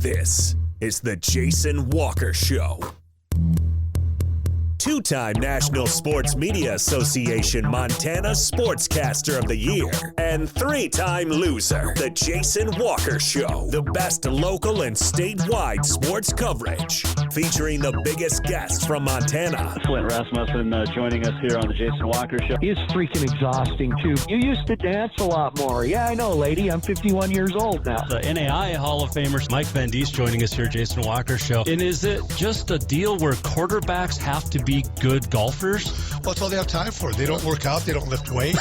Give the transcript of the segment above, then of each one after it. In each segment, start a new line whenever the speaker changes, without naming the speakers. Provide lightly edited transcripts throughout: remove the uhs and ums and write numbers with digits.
This is the Jason Walker Show. Two-time National Sports Media Association Montana Sportscaster of the Year and three-time loser, the Jason Walker Show. The best local and statewide sports coverage, featuring the biggest guests from Montana.
Flint Rasmussen joining us here on the Jason Walker Show.
He's freaking exhausting, too. You used to dance a lot more. Yeah, I know, lady. I'm 51 years old now.
The NAI Hall of Famer Mike Van Diest joining us here, Jason Walker Show. And is it just a deal where quarterbacks have to be good golfers?
Well, that's all they have time for. They don't work out. They don't lift weights.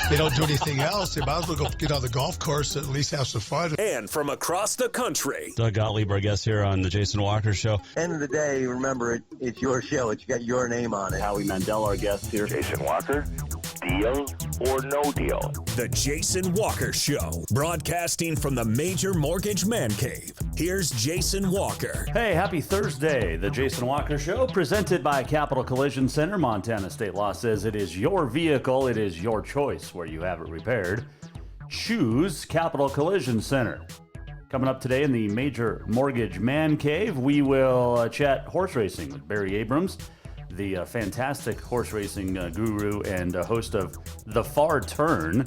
They don't do anything else. They might as well go get on the golf course and at least have some fun.
And from across the country,
Doug Gottlieb, our guest here on the Jason Walker Show.
End of the day, remember, it's your show. It's got your name on it.
Howie Mandel, our guest here.
Jason Walker, deal or no deal?
the Jason Walker Show, broadcasting from the Major Mortgage Man Cave. Here's Jason Walker.
Hey, happy Thursday. The Jason Walker Show, presented by Capital Collision Center. Montana state law says it is your vehicle, it is your choice where you have it repaired. Choose Capital Collision Center. Coming up today in the Major Mortgage Man Cave, we will chat horse racing with Barry Abrams, the fantastic horse racing guru and host of The Far Turn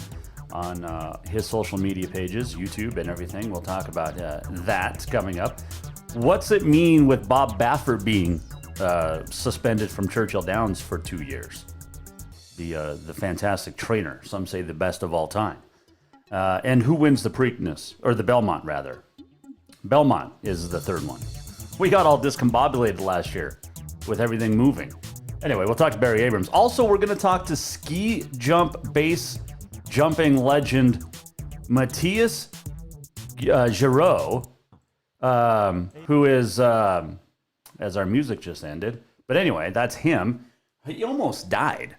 on his social media pages, YouTube and everything. We'll talk about that coming up. What's it mean with Bob Baffert being suspended from Churchill Downs for 2 years? The fantastic trainer, some say the best of all time. And who wins the Preakness, or the Belmont rather? Belmont is the third one. We got all discombobulated last year with everything moving. Anyway, we'll talk to Barry Abrams. Also, we're going to talk to ski jump base jumping legend Matthias Giroud, who is, as our music just ended. But anyway, that's him. He almost died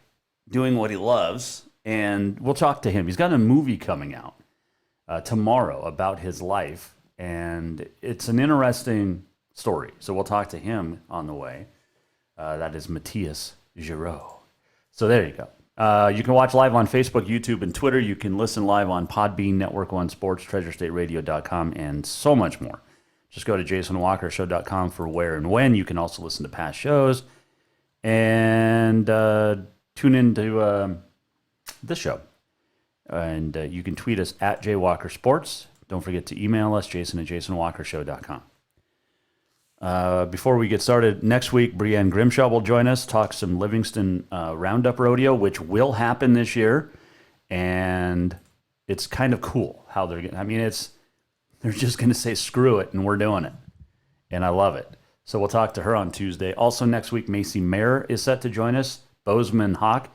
doing what he loves, and we'll talk to him. He's got a movie coming out tomorrow about his life, and it's an interesting story. So we'll talk to him on the way. That is Matthias Giroud. So there you go. You can watch live on Facebook, YouTube, and Twitter. You can listen live on Podbean, Network One Sports, TreasureStateRadio.com, and so much more. Just go to JasonWalkerShow.com for where and when. You can also listen to past shows and tune into this show. And you can tweet us at JWalkerSports. Don't forget to email us, Jason@JasonWalkerShow.com. Before we get started, next week, Brienne Grimshaw will join us, talk some Livingston Roundup Rodeo, which will happen this year. And it's kind of cool how they're getting, they're just going to say, screw it, and we're doing it. And I love it. So we'll talk to her on Tuesday. Also next week, Macy Mayer is set to join us, Bozeman Hawk.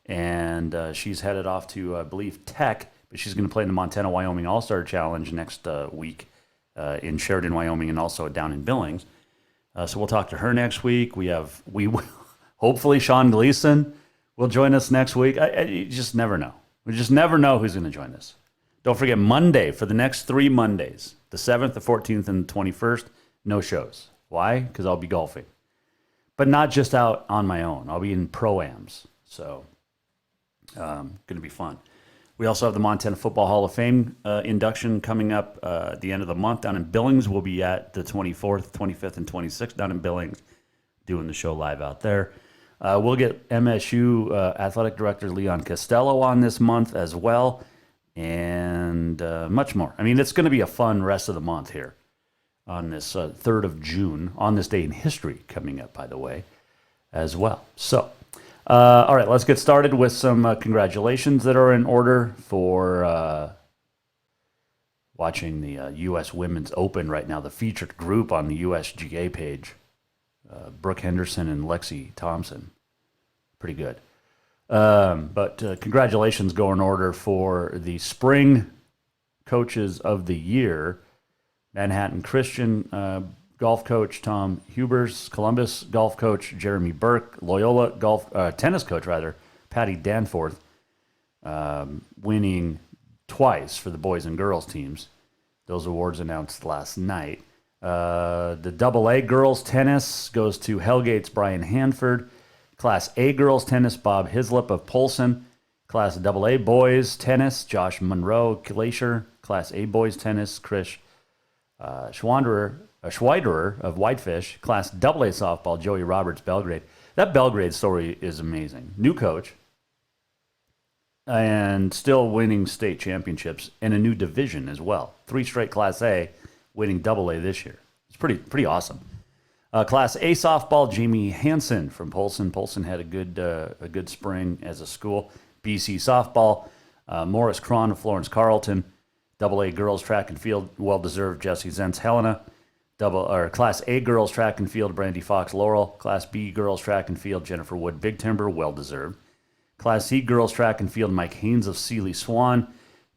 And she's headed off to, I believe, Tech, but she's going to play in the Montana-Wyoming All-Star Challenge next week. In Sheridan, Wyoming, and also down in Billings. So we'll talk to her next week. Hopefully Sean Gleason will join us next week. You just never know. We just never know who's going to join us. Don't forget Monday, for the next 3 Mondays, the 7th, the 14th, and the 21st, no shows. Why? Because I'll be golfing. But not just out on my own. I'll be in Pro-Ams. So going to be fun. We also have the Montana Football Hall of Fame induction coming up at the end of the month down in Billings. We'll be at the 24th, 25th, and 26th down in Billings doing the show live out there. We'll get MSU Athletic Director Leon Costello on this month as well, and much more. It's going to be a fun rest of the month here on this 3rd of June, on this day in history coming up, by the way, as well. So, all right, let's get started with some congratulations that are in order for watching the U.S. Women's Open right now, the featured group on the USGA page, Brooke Henderson and Lexi Thompson. Pretty good. But congratulations go in order for the Spring Coaches of the Year, Manhattan Christian golf coach Tom Hubers, Columbus golf coach Jeremy Burke, Loyola tennis coach Patty Danforth, winning twice for the boys and girls teams. Those awards announced last night. The AA girls tennis goes to Hellgate's Brian Hanford. Class A girls tennis, Bob Hislop of Polson. Class AA boys tennis, Josh Monroe Glacier. Class A boys tennis, Krish Schweiderer of Whitefish, Class AA softball, Joey Roberts, Belgrade. That Belgrade story is amazing. New coach and still winning state championships in a new division as well. 3 straight Class A, winning AA this year. It's pretty awesome. Class A softball, Jamie Hansen from Polson. Polson had a good spring as a school. BC softball, Morris Cron of Florence Carlton. AA girls track and field, well-deserved, Jesse Zentz Helena. Class A girls track and field, Brandy Fox Laurel. Class B girls track and field, Jennifer Wood Big Timber, well-deserved. Class C girls track and field, Mike Haynes of Sealy Swan.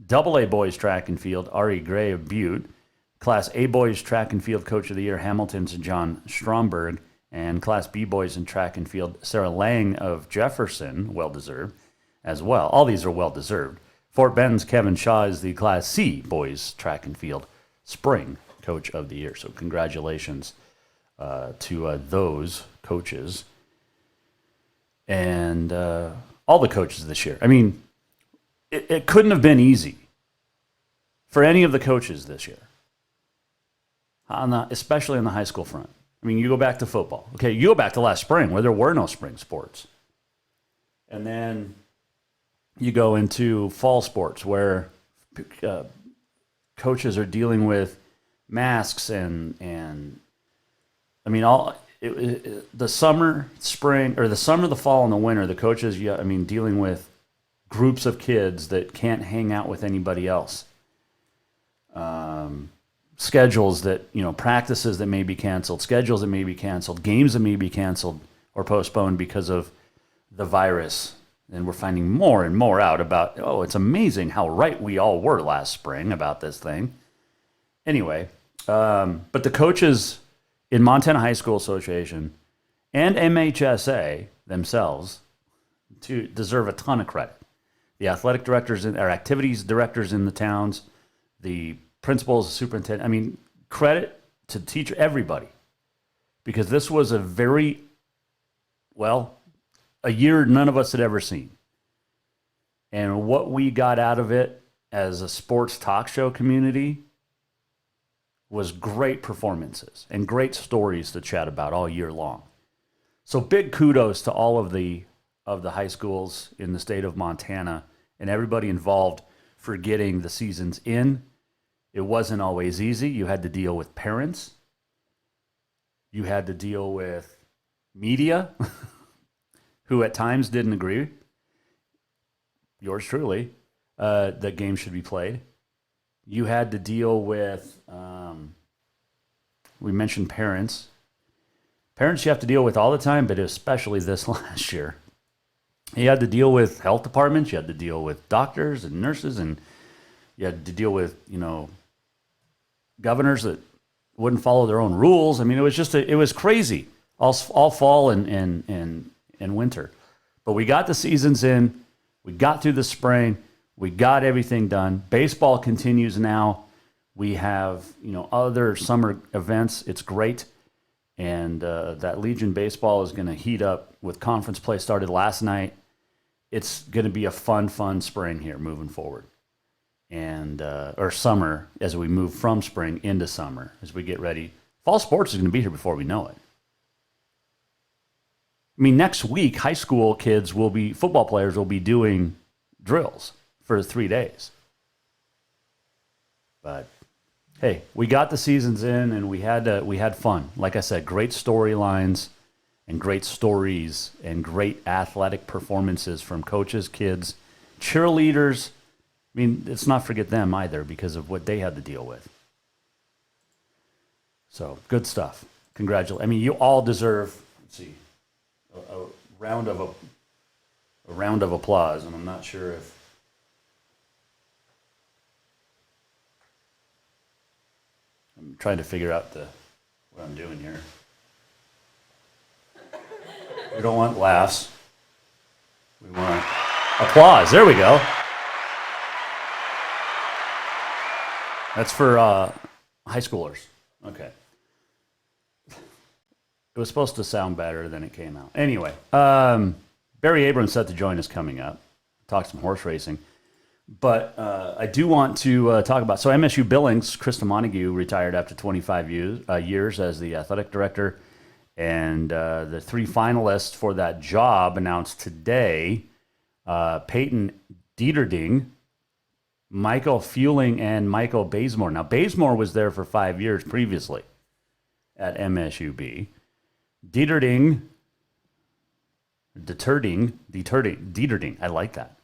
AA boys track and field, Ari Gray of Butte. Class A boys track and field coach of the year, Hamilton's John Stromberg. And Class B boys in track and field, Sarah Lang of Jefferson, well-deserved as well. All these are well-deserved. Fort Bend's Kevin Shaw is the Class C boys track and field spring coach of the year. So congratulations to those coaches and all the coaches this year. I mean, it couldn't have been easy for any of the coaches this year, especially on the high school front. I mean, you go back to football. Okay, you go back to last spring where there were no spring sports. And then you go into fall sports where coaches are dealing with masks and I mean the summer, spring, or the summer, the fall, and the winter. The coaches, dealing with groups of kids that can't hang out with anybody else. Schedules that practices that may be canceled, schedules that may be canceled, games that may be canceled or postponed because of the virus. And we're finding more and more out about, it's amazing how right we all were last spring about this thing. Anyway, but the coaches in Montana High School Association and MHSA themselves deserve a ton of credit. The athletic directors or activities directors in the towns, the principals, superintendent, credit to teach everybody. Because this was a year none of us had ever seen. And what we got out of it as a sports talk show community was great performances and great stories to chat about all year long. So big kudos to all of the high schools in the state of Montana and everybody involved for getting the seasons in. It wasn't always easy. You had to deal with parents. You had to deal with media who at times didn't agree, yours truly, that games should be played. You had to deal with, we mentioned parents. Parents you have to deal with all the time, but especially this last year. You had to deal with health departments, you had to deal with doctors and nurses, and you had to deal with, governors that wouldn't follow their own rules. It was it was crazy, all fall and winter. But we got the seasons in, we got through the spring, we got everything done. Baseball continues now. We have, other summer events. It's great. And that Legion baseball is going to heat up with conference play started last night. It's going to be a fun spring here moving forward. And or summer as we move from spring into summer as we get ready. Fall sports is going to be here before we know it. Next week, high school football players will be doing drills for 3 days. But hey, we got the seasons in and we had fun. Like I said, great storylines and great stories and great athletic performances from coaches, kids, cheerleaders. Let's not forget them either because of what they had to deal with. So, good stuff. Congratulations. You all deserve, a round of applause, and I'm not sure if I'm trying to figure out what I'm doing here. We don't want laughs. We want applause. There we go. That's for high schoolers. Okay. It was supposed to sound better than it came out. Anyway, Barry Abrams set to join us coming up. Talk some horse racing. But I do want to talk about, so MSU Billings, Krista Montague retired after 25 years as the athletic director. And the 3 finalists for that job announced today, Peyton Dieterding, Michael Fueling, and Michael Bazemore. Now, Bazemore was there for 5 years previously at MSUB. Dieterding, I like that.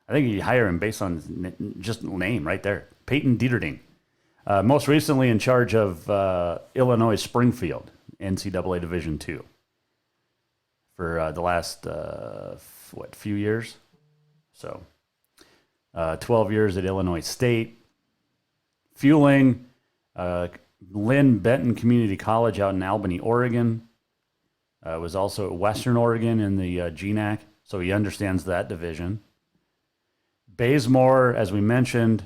I think you hire him based on just name right there. Peyton Dieterding. Most recently in charge of Illinois Springfield, NCAA Division II. For the last, few years? So, 12 years at Illinois State. Fueling, Lynn Benton Community College out in Albany, Oregon. Was also at Western Oregon in the GNAC, so he understands that division. Bazemore, as we mentioned,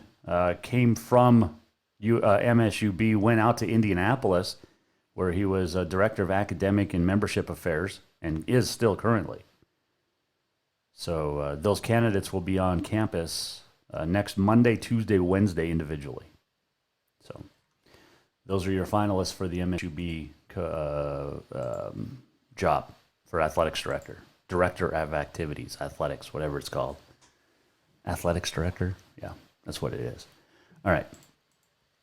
came from MSUB, went out to Indianapolis, where he was a director of academic and membership affairs, and is still currently. So those candidates will be on campus next Monday, Tuesday, Wednesday individually. So those are your finalists for the MSUB job for athletics director of activities, athletics, whatever it's called. Athletics director? Yeah, that's what it is. All right.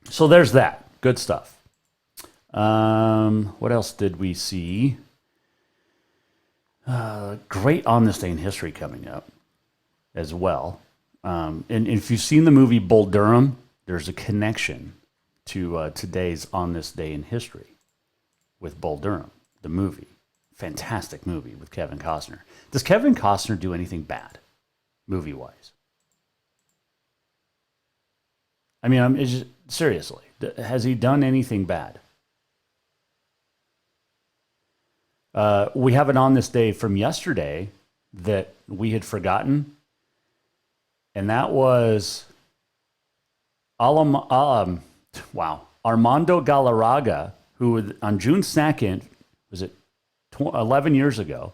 So there's that. Good stuff. What else did we see? Great On This Day in History coming up as well. And if you've seen the movie Bull Durham, there's a connection to today's On This Day in History with Bull Durham, the movie. Fantastic movie with Kevin Costner. Does Kevin Costner do anything bad, movie-wise? I mean, seriously, has he done anything bad? We have it On This Day from yesterday that we had forgotten, and that was Armando Galarraga, who on June 2nd, was it 11 years ago,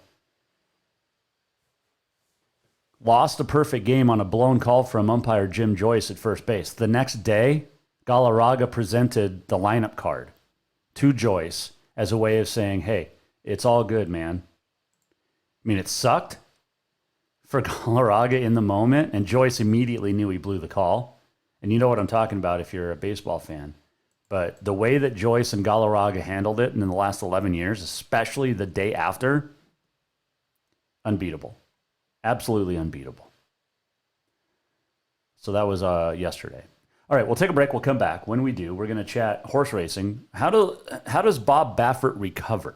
lost a perfect game on a blown call from umpire Jim Joyce at first base. The next day, Galarraga presented the lineup card to Joyce as a way of saying, hey, it's all good, man. I mean, it sucked for Galarraga in the moment, and Joyce immediately knew he blew the call. And you know what I'm talking about if you're a baseball fan. But the way that Joyce and Galarraga handled it in the last 11 years, especially the day after, unbeatable. Absolutely unbeatable. So that was yesterday. All right, we'll take a break. We'll come back. When we do, we're going to chat horse racing. How does Bob Baffert recover?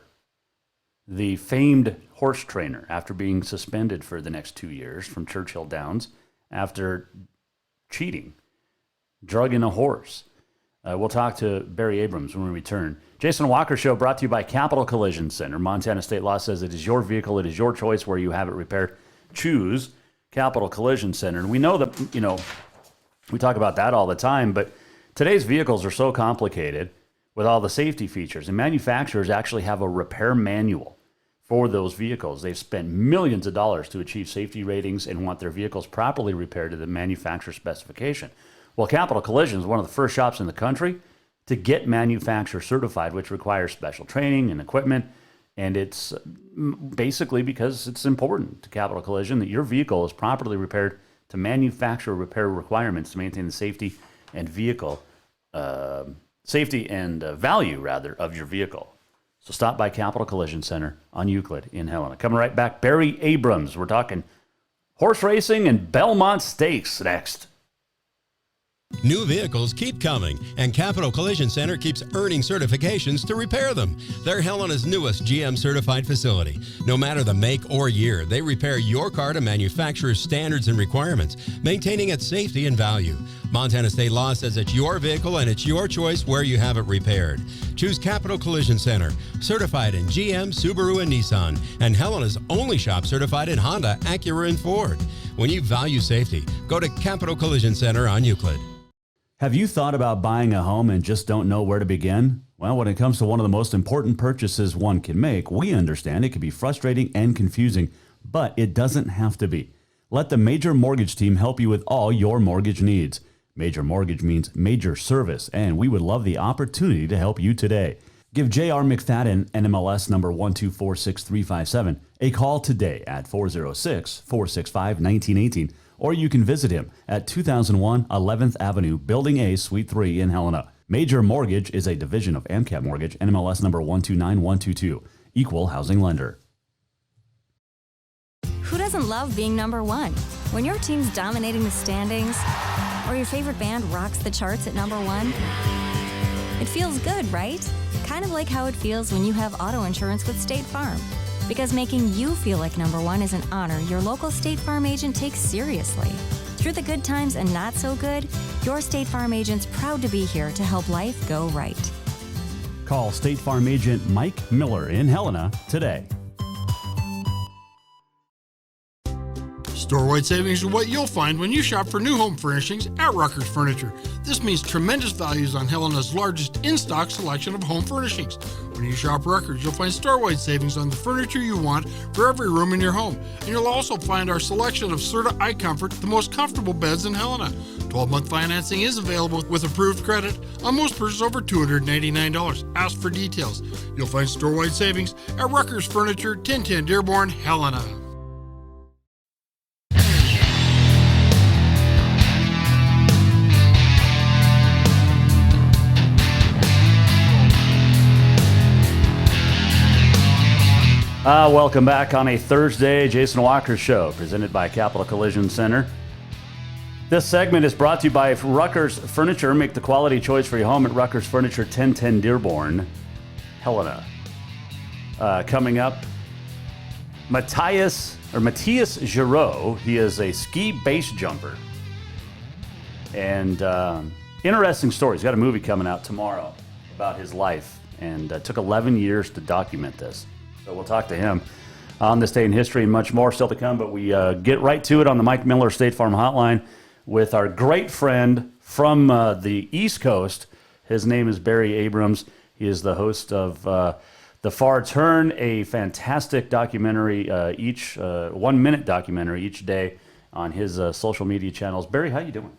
The famed horse trainer, after being suspended for the next 2 years from Churchill Downs after cheating, drugging a horse. We'll talk to Barry Abrams when we return. Jason Walker Show brought to you by Capital Collision Center. Montana state law says it is your vehicle. It is your choice where you have it repaired. Choose Capital Collision Center. And we know that, we talk about that all the time, but today's vehicles are so complicated with all the safety features, and manufacturers actually have a repair manual for those vehicles. They've spent millions of dollars to achieve safety ratings and want their vehicles properly repaired to the manufacturer specification. Well, Capital Collision is one of the first shops in the country to get manufacturer certified, which requires special training and equipment. And it's basically because it's important to Capital Collision that your vehicle is properly repaired to manufacturer repair requirements to maintain the safety and value of your vehicle. So stop by Capital Collision Center on Euclid in Helena. Coming right back, Barry Abrams. We're talking horse racing and Belmont Stakes next.
New vehicles keep coming, and Capital Collision Center keeps earning certifications to repair them. They're Helena's newest GM-certified facility. No matter the make or year, they repair your car to manufacturer's standards and requirements, maintaining its safety and value. Montana state law says it's your vehicle and it's your choice where you have it repaired. Choose Capital Collision Center, certified in GM, Subaru, and Nissan, and Helena's only shop certified in Honda, Acura, and Ford. When you value safety, go to Capital Collision Center on Euclid.
Have you thought about buying a home and just don't know where to begin? Well, when it comes to one of the most important purchases one can make, we understand it can be frustrating and confusing, but it doesn't have to be. Let the Major Mortgage team help you with all your mortgage needs. Major Mortgage means major service, and we would love the opportunity to help you today. Give J.R. McFadden, NMLS number 1246357, a call today at 406-465-1918, or you can visit him at 2001 11th Avenue, Building A, Suite 3 in Helena. Major Mortgage is a division of AMCAP Mortgage, NMLS number 129122, equal housing lender.
Who doesn't love being number one? When your team's dominating the standings, or your favorite band rocks the charts at number one, it feels good, right? Kind of like how it feels when you have auto insurance with State Farm. Because making you feel like number one is an honor your local State Farm agent takes seriously. Through the good times and not so good, your State Farm agent's proud to be here to help life go right.
Call State Farm agent Mike Miller in Helena today.
Store-wide savings are what you'll find when you shop for new home furnishings at Rucker's Furniture. This means tremendous values on Helena's largest in-stock selection of home furnishings. When you shop Rucker's, you'll find store-wide savings on the furniture you want for every room in your home. And you'll also find our selection of Serta iComfort, the most comfortable beds in Helena. 12-month financing is available with approved credit on most purchases over $299. Ask for details. You'll find store-wide savings at Rucker's Furniture, 1010 Dearborn, Helena.
Welcome back on a Thursday Jason Walker Show, presented by Capital Collision Center. This segment is brought to you by Rucker's Furniture. Make the quality choice for your home at Rucker's Furniture, 1010 Dearborn, Helena. Coming up, Matthias Giroud. He is a ski base jumper. And interesting story. He's got a movie coming out tomorrow about his life, and it took 11 years to document this. So we'll talk to him on this day in history and much more still to come. But we get right to it on the Mike Miller State Farm Hotline with our great friend from the East Coast. His name is Barry Abrams. He is the host of The Far Turn, a fantastic documentary, 1 minute documentary each day on his social media channels. Barry, how you doing?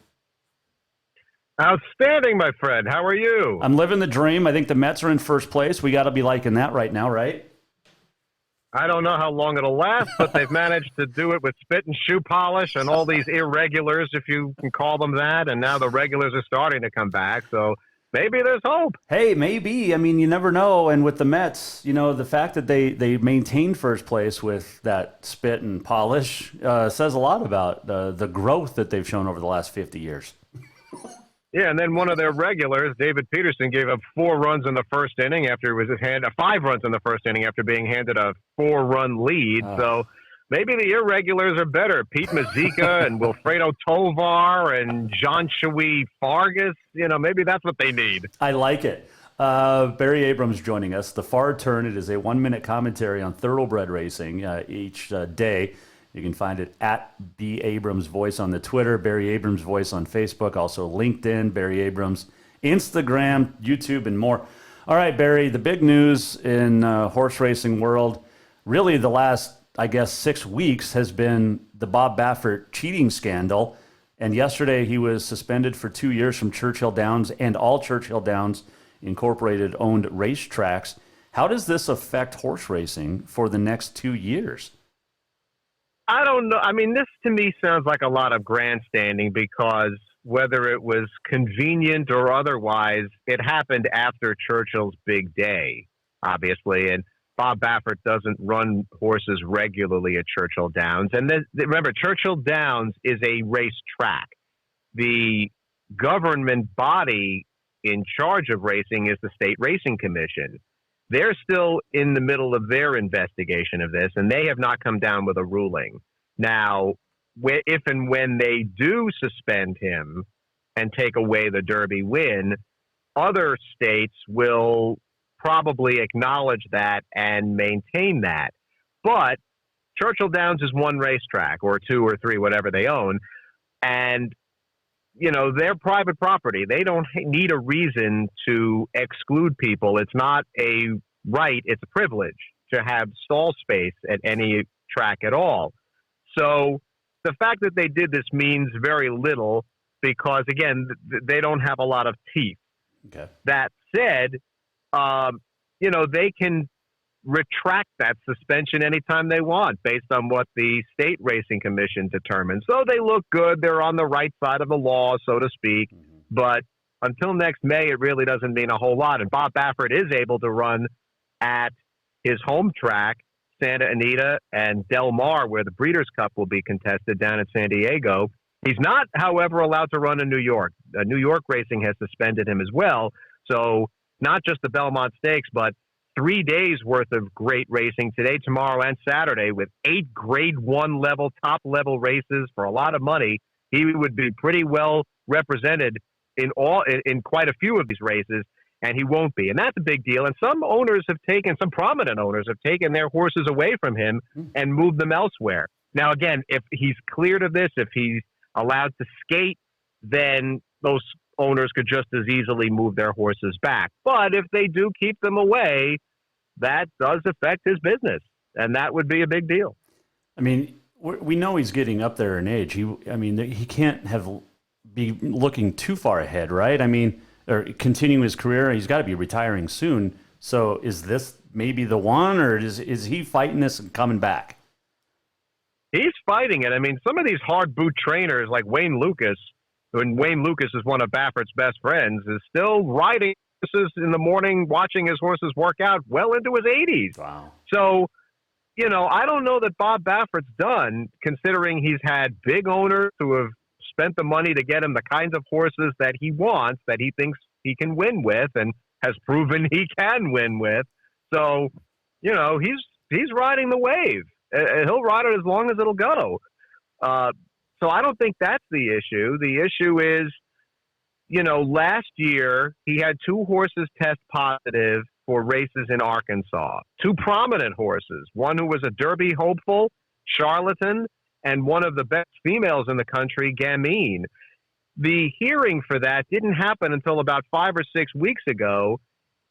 Outstanding, my friend. How are you?
I'm living the dream. I think the Mets are in first place. We got to be liking that right now, right?
I don't know how long it'll last, but they've managed to do it with spit and shoe polish and all these irregulars, if you can call them that. And now the regulars are starting to come back. So maybe there's hope.
Hey, maybe. I mean, you never know. And with the Mets, you know, the fact that they maintained first place with that spit and polish says a lot about the growth that they've shown over the last 50 years.
Yeah, and then one of their regulars, David Peterson, gave up 4 runs in the first inning after he was handed 5 runs in the first inning after being handed a 4-run lead. So maybe the irregulars are better. Pete Mazeika and Wilfredo Tovar and Jean-Chewy Fargas. You know, maybe that's what they need.
I like it. Barry Abrams joining us. The Far Turn. It is a 1-minute commentary on thoroughbred racing each day. You can find it at B. Abrams Voice on the Twitter, Barry Abrams Voice on Facebook, also LinkedIn, Barry Abrams, Instagram, YouTube, and more. All right, Barry, the big news in horse racing world, really the last, 6 weeks, has been the Bob Baffert cheating scandal. And yesterday he was suspended for 2 years from Churchill Downs and all Churchill Downs Incorporated owned racetracks. How does this affect horse racing for the next 2 years?
I don't know. I mean, this to me sounds like a lot of grandstanding because whether it was convenient or otherwise, it happened after Churchill's big day, obviously. And Bob Baffert doesn't run horses regularly at Churchill Downs. And remember, Churchill Downs is a racetrack. The government body in charge of racing is the State Racing Commission. They're still in the middle of their investigation of this, and they have not come down with a ruling. Now, if and when they do suspend him and take away the Derby win, other states will probably acknowledge that and maintain that. But Churchill Downs is one racetrack, or 2 or 3, whatever they own, and they're private property. They don't need a reason to exclude people. It's not a right, it's a privilege to have stall space at any track at all. So the fact that they did this means very little because, again, they don't have a lot of teeth.
Okay.
That said, they can retract that suspension anytime they want based on what the state racing commission determines. So they look good. They're on the right side of the law, so to speak. Mm-hmm. But until next May, it really doesn't mean a whole lot. And Bob Baffert is able to run at his home track, Santa Anita and Del Mar, where the Breeders' Cup will be contested down in San Diego. He's not, however, allowed to run in New York. New York Racing has suspended him as well. So not just the Belmont Stakes, but 3 days worth of great racing today, tomorrow, and Saturday with 8 grade 1 level, top level races for a lot of money. He would be pretty well represented in quite a few of these races, and he won't be. And that's a big deal. And some prominent owners have taken their horses away from him and moved them elsewhere. Now, again, if he's cleared of this, if he's allowed to skate, then those owners could just as easily move their horses back. But if they do keep them away, that does affect his business, and that would be a big deal.
I mean, we know he's getting up there in age. He can't be looking too far ahead, right? I mean, or continuing his career. He's got to be retiring soon. So is this maybe the one, or is he fighting this and coming back?
He's fighting it. I mean, some of these hard boot trainers like Wayne Lucas, when Wayne Lucas is one of Baffert's best friends, is still riding horses in the morning, watching his horses work out well into his 80s.
Wow.
So, I don't know that Bob Baffert's done, considering he's had big owners who have spent the money to get him the kinds of horses that he wants, that he thinks he can win with, and has proven he can win with. So, he's riding the wave. He'll ride it as long as it'll go. So I don't think that's the issue. The issue is, last year he had 2 horses test positive for races in Arkansas. 2 prominent horses. One who was a Derby hopeful, Charlatan, and one of the best females in the country, Gamine. The hearing for that didn't happen until about 5 or 6 weeks ago.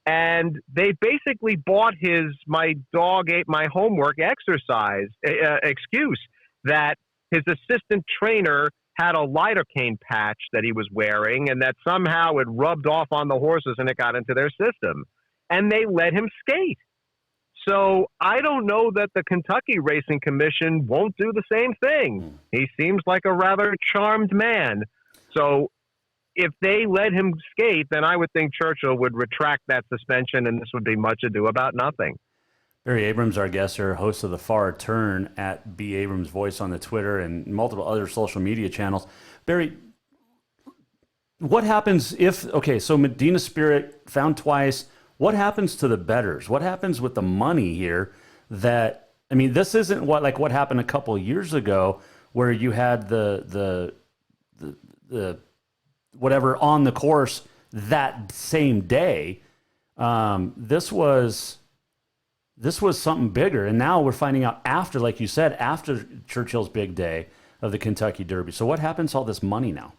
And they basically bought his "my dog ate my homework" excuse that his assistant trainer had a lidocaine patch that he was wearing, and that somehow it rubbed off on the horses and it got into their system. And they let him skate. So I don't know that the Kentucky Racing Commission won't do the same thing. He seems like a rather charmed man. So if they let him skate, then I would think Churchill would retract that suspension, and this would be much ado about nothing.
Barry Abrams, our guest here, host of The Far Turn at B. Abrams Voice on the Twitter and multiple other social media channels. Barry, what happens so Medina Spirit found twice. What happens to the bettors? What happens with the money here? This isn't what happened a couple of years ago, where you had the whatever on the course that same day. This was something bigger, and now we're finding out after, like you said, after Churchill's big day of the Kentucky Derby. So what happens to all this money now?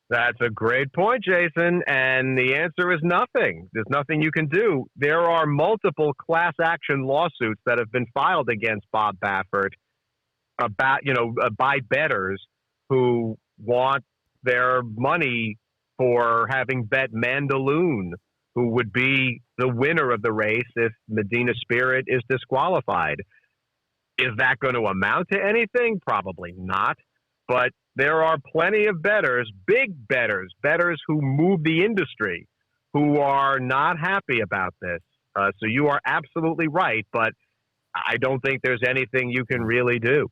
That's a great point, Jason, and the answer is nothing. There's nothing you can do. There are multiple class action lawsuits that have been filed against Bob Baffert by bettors who want their money for having bet Mandaloon, who would be the winner of the race if Medina Spirit is disqualified. Is that going to amount to anything? Probably not. But there are plenty of bettors, big bettors who move the industry, who are not happy about this. So you are absolutely right, but I don't think there's anything you can really do.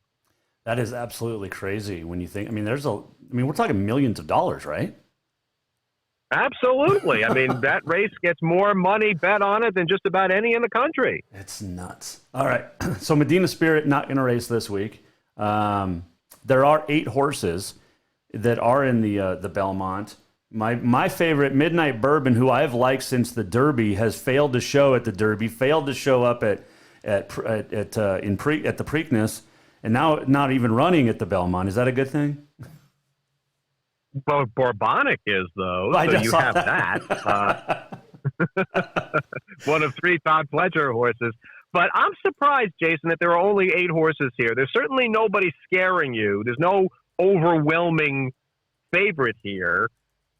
That is absolutely crazy when you think. We're talking millions of dollars, right?
Absolutely. That race gets more money bet on it than just about any in the country.
It's nuts. All right. So Medina Spirit not going to race this week. There are 8 horses that are in the Belmont. My favorite, Midnight Bourbon, who I've liked since the Derby, has failed to show at the Derby, failed to show up at the Preakness, and now not even running at the Belmont. Is that a good thing?
Well, Bourbonic is, though, so you have that. One of 3 Todd Pledger horses. But I'm surprised, Jason, that there are only 8 horses here. There's certainly nobody scaring you. There's no overwhelming favorite here.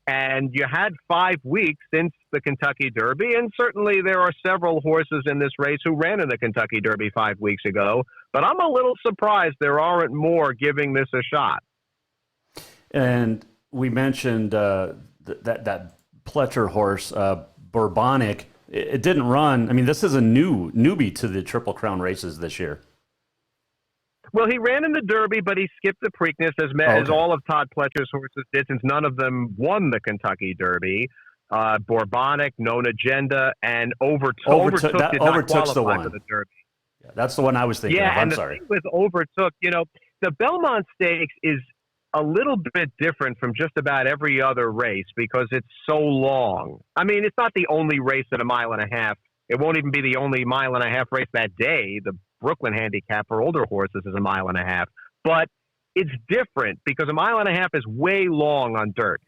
And you had 5 weeks since the Kentucky Derby, and certainly there are several horses in this race who ran in the Kentucky Derby 5 weeks ago. But I'm a little surprised there aren't more giving this a shot.
And we mentioned that Pletcher horse, Bourbonic. It didn't run. I mean, this is a newbie to the Triple Crown races this year.
Well, he ran in the Derby, but he skipped the Preakness as all of Todd Pletcher's horses did, since none of them won the Kentucky Derby. Bourbonic, Known Agenda, and Overtook did not qualify for the Derby.
Yeah, that's the one I was thinking of. I'm sorry.
Thing with Overtook, the Belmont Stakes is a little bit different from just about every other race because it's so long. I mean, it's not the only race at a mile and a half. It won't even be the only mile and a half race that day. The Brooklyn handicap for older horses is a mile and a half. But it's different because a mile and a half is way long on dirt.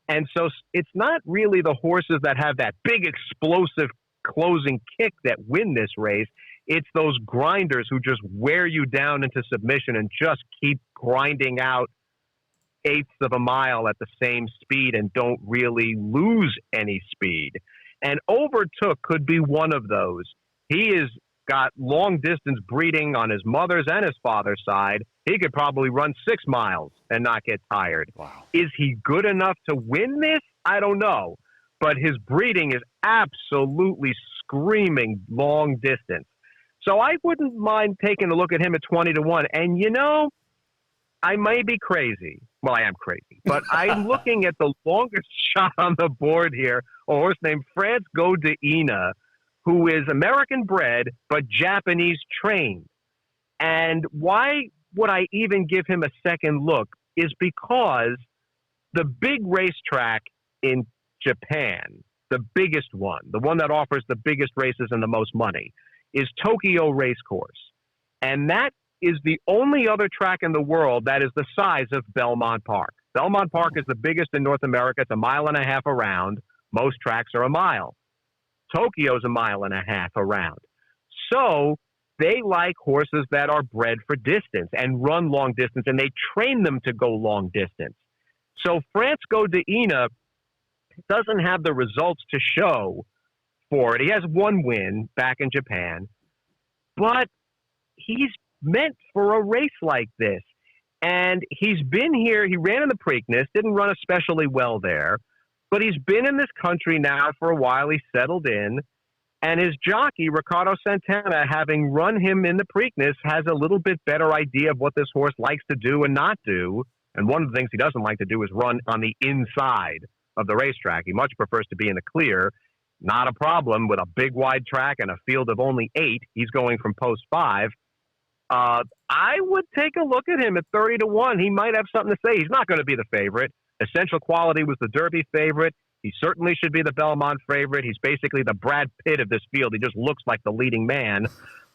And so it's not really the horses that have that big explosive closing kick that win this race. It's those grinders who just wear you down into submission and just keep grinding out eighths of a mile at the same speed and don't really lose any speed. And Overtook could be one of those. He has got long distance breeding on his mother's and his father's side. He could probably run 6 miles and not get tired.
Wow.
Is he good enough to win this? I don't know. But his breeding is absolutely screaming long distance. So I wouldn't mind taking a look at him at 20-1. And I may be crazy. Well, I am crazy. But I'm looking at the longest shot on the board here, a horse named France Godina, who is American bred but Japanese trained. And why would I even give him a second look is because the big racetrack in Japan, the biggest one, the one that offers the biggest races and the most money, is Tokyo Racecourse. And that is the only other track in the world that is the size of Belmont Park. Belmont Park is the biggest in North America. It's a mile and a half around. Most tracks are a mile. Tokyo's a mile and a half around. So they like horses that are bred for distance and run long distance, and they train them to go long distance. So France Godina doesn't have the results to show for it. He has 1 win back in Japan, but he's meant for a race like this. And he's been here. He ran in the Preakness, didn't run especially well there, but he's been in this country now for a while. He's settled in. And his jockey, Ricardo Santana, having run him in the Preakness, has a little bit better idea of what this horse likes to do and not do. And one of the things he doesn't like to do is run on the inside of the racetrack. He much prefers to be in the clear. Not a problem with a big wide track and a field of only 8. He's going from post 5. I would take a look at him at 30-1. He might have something to say. He's not going to be the favorite. Essential Quality was the Derby favorite. He certainly should be the Belmont favorite. He's basically the Brad Pitt of this field. He just looks like the leading man.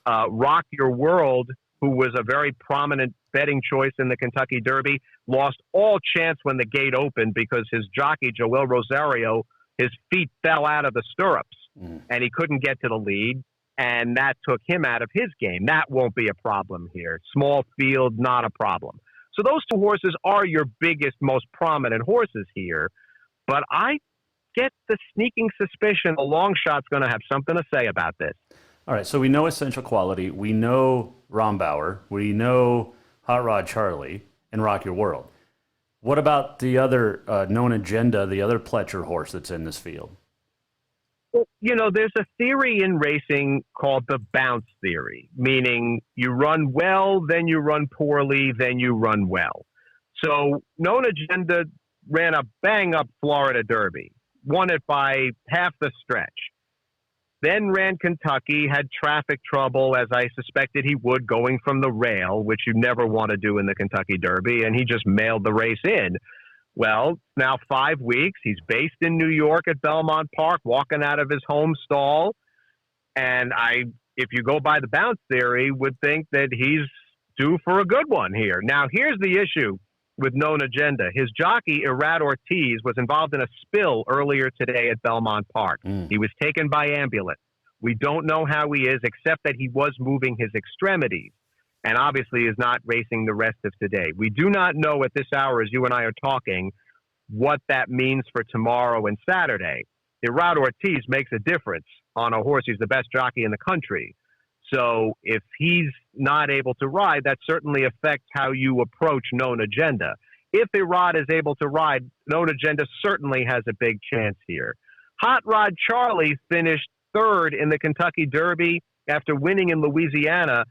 Rock Your World, who was a very prominent betting choice in the Kentucky Derby, lost all chance when the gate opened because his jockey, Joel Rosario, his feet fell out of the stirrups and he couldn't get to the lead. And that took him out of his game. That won't be a problem here. Small field, not a problem. So those 2 horses are your biggest, most prominent horses here. But I get the sneaking suspicion a long shot's going to have something to say about this.
All right, so we know Essential Quality. We know Rombauer. We know Hot Rod Charlie and Rock Your World. What about the other Known Agenda, the other Pletcher horse that's in this field?
Well, there's a theory in racing called the bounce theory, meaning you run well, then you run poorly, then you run well. So Known Agenda ran a bang-up Florida Derby, won it by half the stretch. Then ran Kentucky, had traffic trouble, as I suspected he would, going from the rail, which you never want to do in the Kentucky Derby, and he just mailed the race in. Well, now 5 weeks. He's based in New York at Belmont Park, walking out of his home stall. And if you go by the bounce theory, would think that he's due for a good one here. Now, here's the issue with Known Agenda. His jockey, Irad Ortiz, was involved in a spill earlier today at Belmont Park. He was taken by ambulance. We don't know how he is, except that he was moving his extremities and obviously is not racing the rest of today. We do not know at this hour, as you and I are talking, what that means for tomorrow and Saturday. Giraurd Ortiz makes a difference on a horse. He's the best jockey in the country. So if he's not able to ride, that certainly affects how you approach Known Agenda. If Giraurd is able to ride, Known Agenda certainly has a big chance here. Hot Rod Charlie finished third in the Kentucky Derby after winning in Louisiana,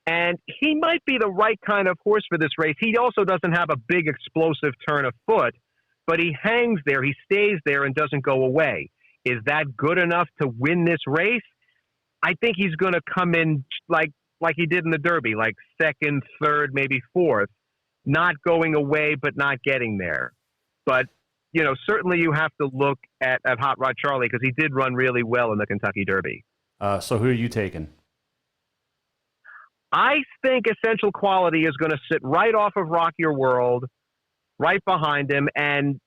and he might be the right kind of horse for this race. He also doesn't have a big explosive turn of foot, but he hangs there, he stays there and doesn't go away. Is that good enough to win this race? I think he's going to come in like he did in the Derby, like second, third, maybe fourth, not going away but not getting there. But, you know, certainly you have to look at Hot Rod Charlie because he did run really well in the Kentucky Derby.
So who are you taking?
I think Essential Quality is going to sit right off of Rock Your World, right behind him, and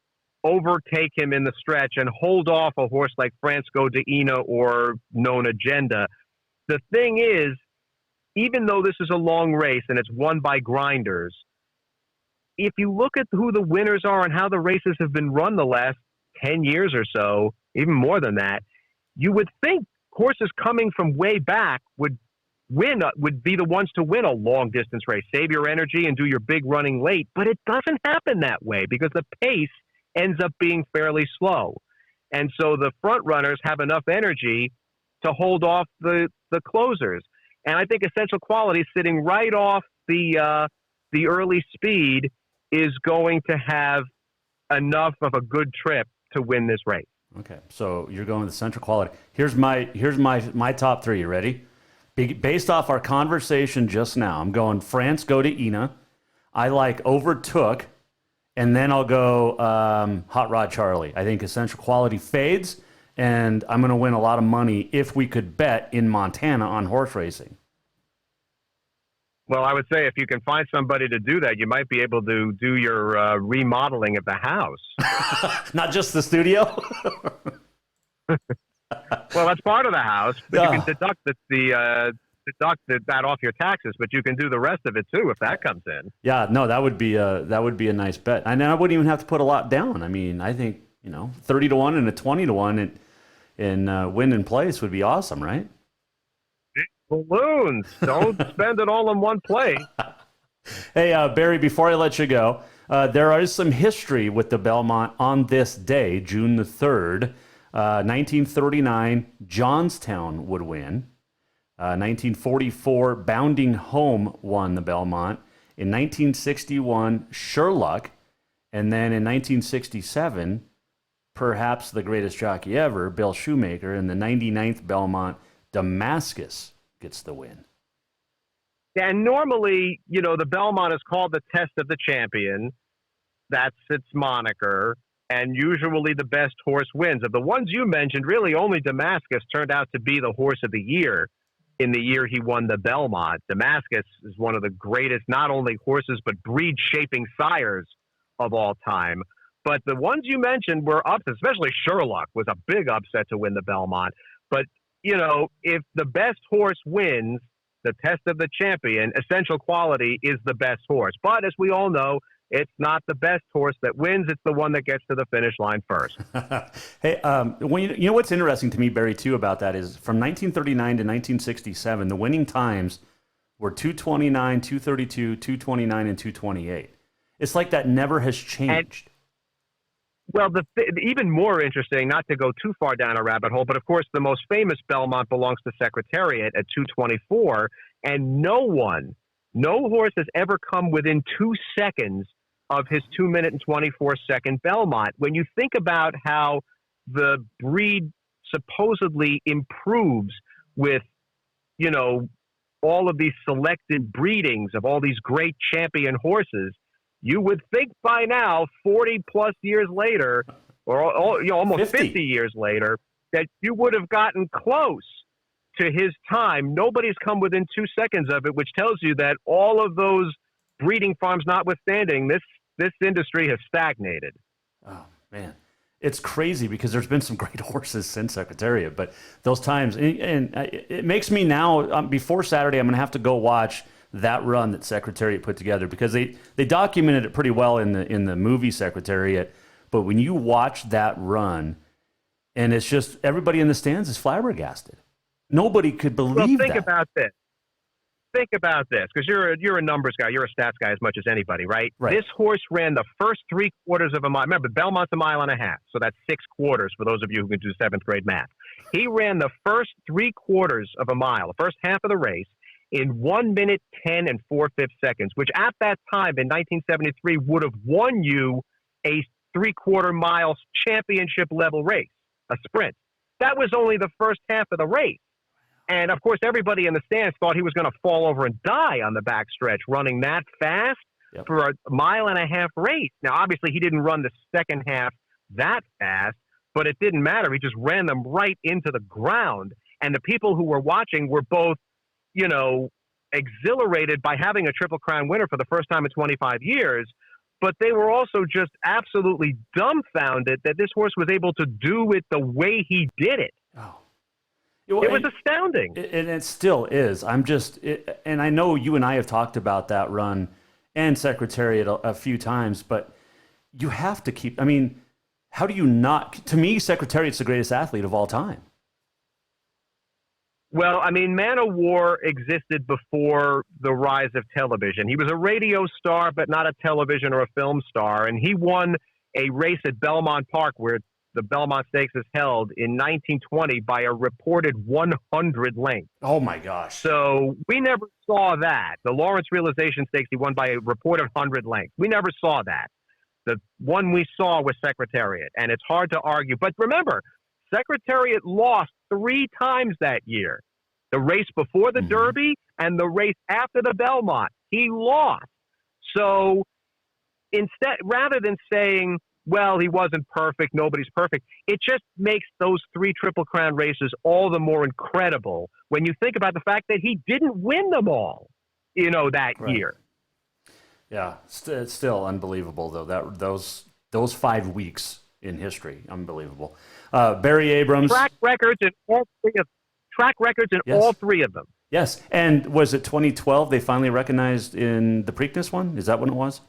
overtake him in the stretch and hold off a horse like Francisco de Ina or Known Agenda. The thing is, even though this is a long race and it's won by grinders, if you look at who the winners are and how the races have been run the last 10 years or so, even more than that, you would think horses coming from way back would be the ones to win a long distance race, save your energy and do your big running late. But it doesn't happen that way because the pace ends up being fairly slow. And so the front runners have enough energy to hold off the closers. And I think Essential Quality sitting right off the early speed is going to have enough of a good trip to win this race.
Okay, so you're going with Essential Quality. Here's my top three. You ready? Based off our conversation just now, I'm going France Go to Ina. I like Overtook. And then I'll go Hot Rod Charlie. I think Essential Quality fades, and I'm going to win a lot of money if we could bet in Montana on horse racing.
Well, I would say if you can find somebody to do that, you might be able to do your remodeling of the house.
Not just the studio?
Well, that's part of the house, but you can deduct that off your taxes, but you can do the rest of it too if that comes in.
Yeah, no, that would be a nice bet, and I wouldn't even have to put a lot down. I mean, I think 30-1 and a 20-1 in win in place would be awesome, right?
Balloons! Don't spend it all in one place.
Hey, Barry, before I let you go, there is some history with the Belmont on this day, June the 3rd, 1939. Johnstown would win. 1944, Bounding Home won the Belmont. In 1961, Sherlock. And then in 1967, perhaps the greatest jockey ever, Bill Shoemaker, in the 99th Belmont, Damascus gets the win.
And normally, the Belmont is called the Test of the Champion. That's its moniker. And usually the best horse wins. Of the ones you mentioned, really only Damascus turned out to be the horse of the year. In the year he won the Belmont. Damascus is one of the greatest, not only horses, but breed-shaping sires of all time. But the ones you mentioned were upsets, especially Sherlock was a big upset to win the Belmont. But, if the best horse wins the Test of the Champion, Essential Quality is the best horse. But as we all know, it's not the best horse that wins. It's the one that gets to the finish line first.
Hey, what's interesting to me, Barry, too, about that is from 1939 to 1967, the winning times were 229, 232, 229, and 228. It's like that never has changed.
Well, even more interesting, not to go too far down a rabbit hole, but of course the most famous Belmont belongs to Secretariat at 224, and no horse has ever come within 2 seconds of his 2-minute and 24-second Belmont. When you think about how the breed supposedly improves with, all of these selected breedings of all these great champion horses, you would think by now, 40-plus years later, or almost 50 years later, that you would have gotten close to his time. Nobody's come within 2 seconds of it, which tells you that all of those breeding farms notwithstanding, this industry has stagnated.
Oh, man. It's crazy because there's been some great horses since Secretariat, but those times, and it makes me now, before Saturday, I'm going to have to go watch that run that Secretariat put together, because they documented it pretty well in the movie Secretariat. But when you watch that run, and it's just everybody in the stands is flabbergasted. Nobody could believe
think
that.
Think about this, because you're a numbers guy, you're a stats guy as much as anybody, right?
Right.
This horse ran the first 3/4 of a mile. Remember, Belmont's 1.5 miles, so that's 6/4 for those of you who can do 7th grade math. He ran the first 3/4 of a mile, the first half of the race, in 1 minute 10 and 4/5 seconds, which at that time in 1973 would have won you a 3/4 mile championship level race, a sprint. That was only the first half of the race. And, of course, everybody in the stands thought he was going to fall over and die on the backstretch running that fast for a 1.5 mile race. Now, obviously, he didn't run the second half that fast, but it didn't matter. He just ran them right into the ground. And the people who were watching were both, exhilarated by having a Triple Crown winner for the first time in 25 years, but they were also just absolutely dumbfounded that this horse was able to do it the way he did it.
Oh.
It was astounding.
And it still is. And I know you and I have talked about that run and Secretariat a few times, but you have to keep, how do you not, to me, Secretariat's the greatest athlete of all time.
Well, Man of War existed before the rise of television. He was a radio star, but not a television or a film star. And he won a race at Belmont Park where the Belmont Stakes is held in 1920 by a reported 100 lengths.
Oh, my gosh.
So we never saw that. The Lawrence Realization Stakes, he won by a reported 100 lengths. We never saw that. The one we saw was Secretariat, and it's hard to argue. But remember, Secretariat lost 3 times that year. The race before the Derby and the race after the Belmont. He lost. So instead, rather than saying, well, he wasn't perfect, nobody's perfect, it just makes those 3 Triple Crown races all the more incredible when you think about the fact that he didn't win them all, that year.
Yeah, it's still unbelievable, though, those 5 weeks in history, unbelievable. Barry Abrams.
Track records in all 3 of them.
Yes, and was it 2012 they finally recognized in the Preakness one? Is that when it was?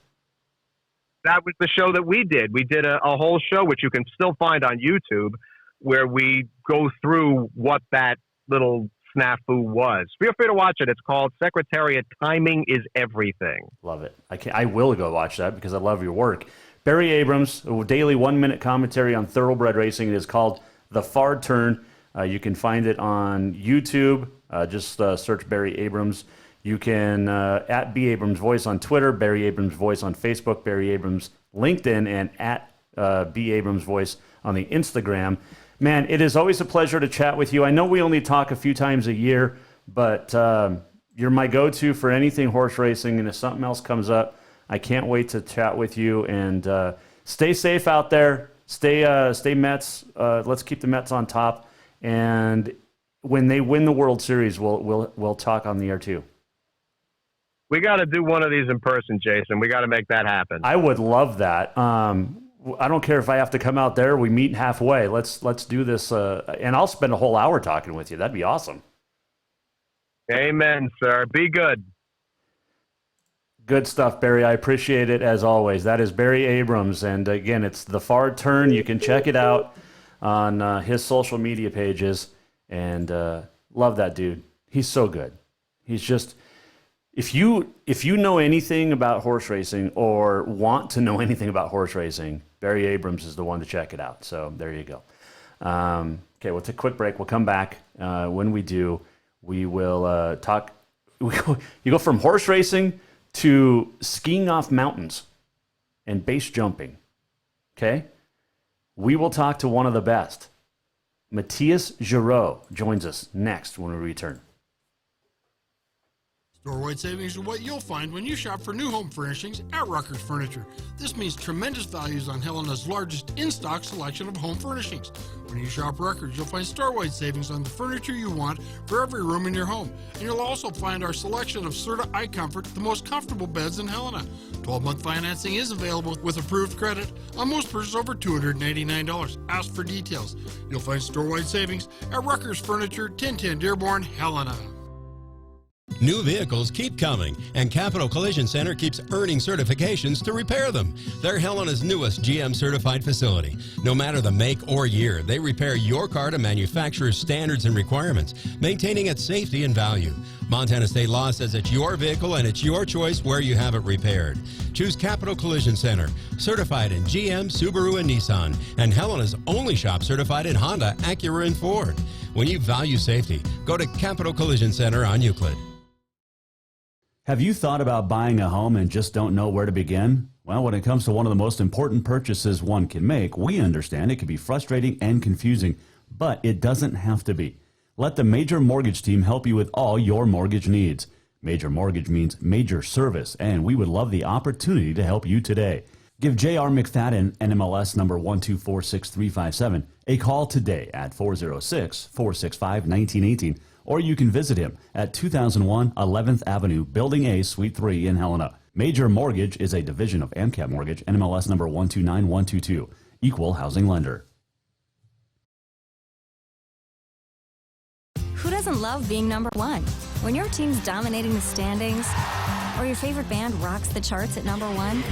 That was the show that we did. We did a whole show, which you can still find on YouTube, where we go through what that little snafu was. Feel free to watch it. It's called Secretariat Timing is Everything.
Love it. I will go watch that because I love your work. Barry Abrams, a daily 1-minute commentary on thoroughbred racing. It is called The Far Turn. You can find it on YouTube. Just search Barry Abrams. You can, at B. Abrams Voice on Twitter, Barry Abrams Voice on Facebook, Barry Abrams LinkedIn, and at B. Abrams Voice on the Instagram. Man, it is always a pleasure to chat with you. I know we only talk a few times a year, but you're my go-to for anything horse racing, and if something else comes up, I can't wait to chat with you. And stay safe out there. Stay Mets. Let's keep the Mets on top. And when they win the World Series, we'll talk on the air too.
We got to do one of these in person, Jason. We got to make that happen.
I would love that. I don't care if I have to come out there. We meet halfway. Let's do this, and I'll spend a whole hour talking with you. That'd be awesome.
Amen, sir. Be good.
Good stuff, Barry. I appreciate it as always. That is Barry Abrams, and again, it's The Far Turn. You can check it out on his social media pages, and love that dude. He's so good. He's just. If you know anything about horse racing or want to know anything about horse racing, Barry Abrams is the one to check it out. So there you go. Okay, we'll take a quick break. We'll come back. When we do, we will talk. You go from horse racing to skiing off mountains and base jumping. Okay? We will talk to one of the best. Matthias Giroud joins us next when we return.
Store-wide savings are what you'll find when you shop for new home furnishings at Ruckers Furniture. This means tremendous values on Helena's largest in-stock selection of home furnishings. When you shop Ruckers, you'll find store-wide savings on the furniture you want for every room in your home. And you'll also find our selection of Serta iComfort, the most comfortable beds in Helena. 12-month financing is available with approved credit on most purchases over $289. Ask for details. You'll find store-wide savings at Ruckers Furniture, 1010 Dearborn, Helena.
New vehicles keep coming, and Capital Collision Center keeps earning certifications to repair them. They're Helena's newest GM-certified facility. No matter the make or year, they repair your car to manufacturer's standards and requirements, maintaining its safety and value. Montana state law says it's your vehicle and it's your choice where you have it repaired. Choose Capital Collision Center, certified in GM, Subaru, and Nissan, and Helena's only shop certified in Honda, Acura, and Ford. When you value safety, go to Capital Collision Center on Euclid.
Have you thought about buying a home and just don't know where to begin? Well, when it comes to one of the most important purchases one can make, we understand it can be frustrating and confusing, but it doesn't have to be. Let the Major Mortgage team help you with all your mortgage needs. Major Mortgage means major service, and we would love the opportunity to help you today. Give J.R. McFadden, NMLS number 1246357, a call today at 406-465-1918, or you can visit him at 2001 11th Avenue, Building A, Suite 3 in Helena. Major Mortgage is a division of AMCAP Mortgage, NMLS number 129122, equal housing lender.
Who doesn't love being number one? When your team's dominating the standings, or your favorite band rocks the charts at number one,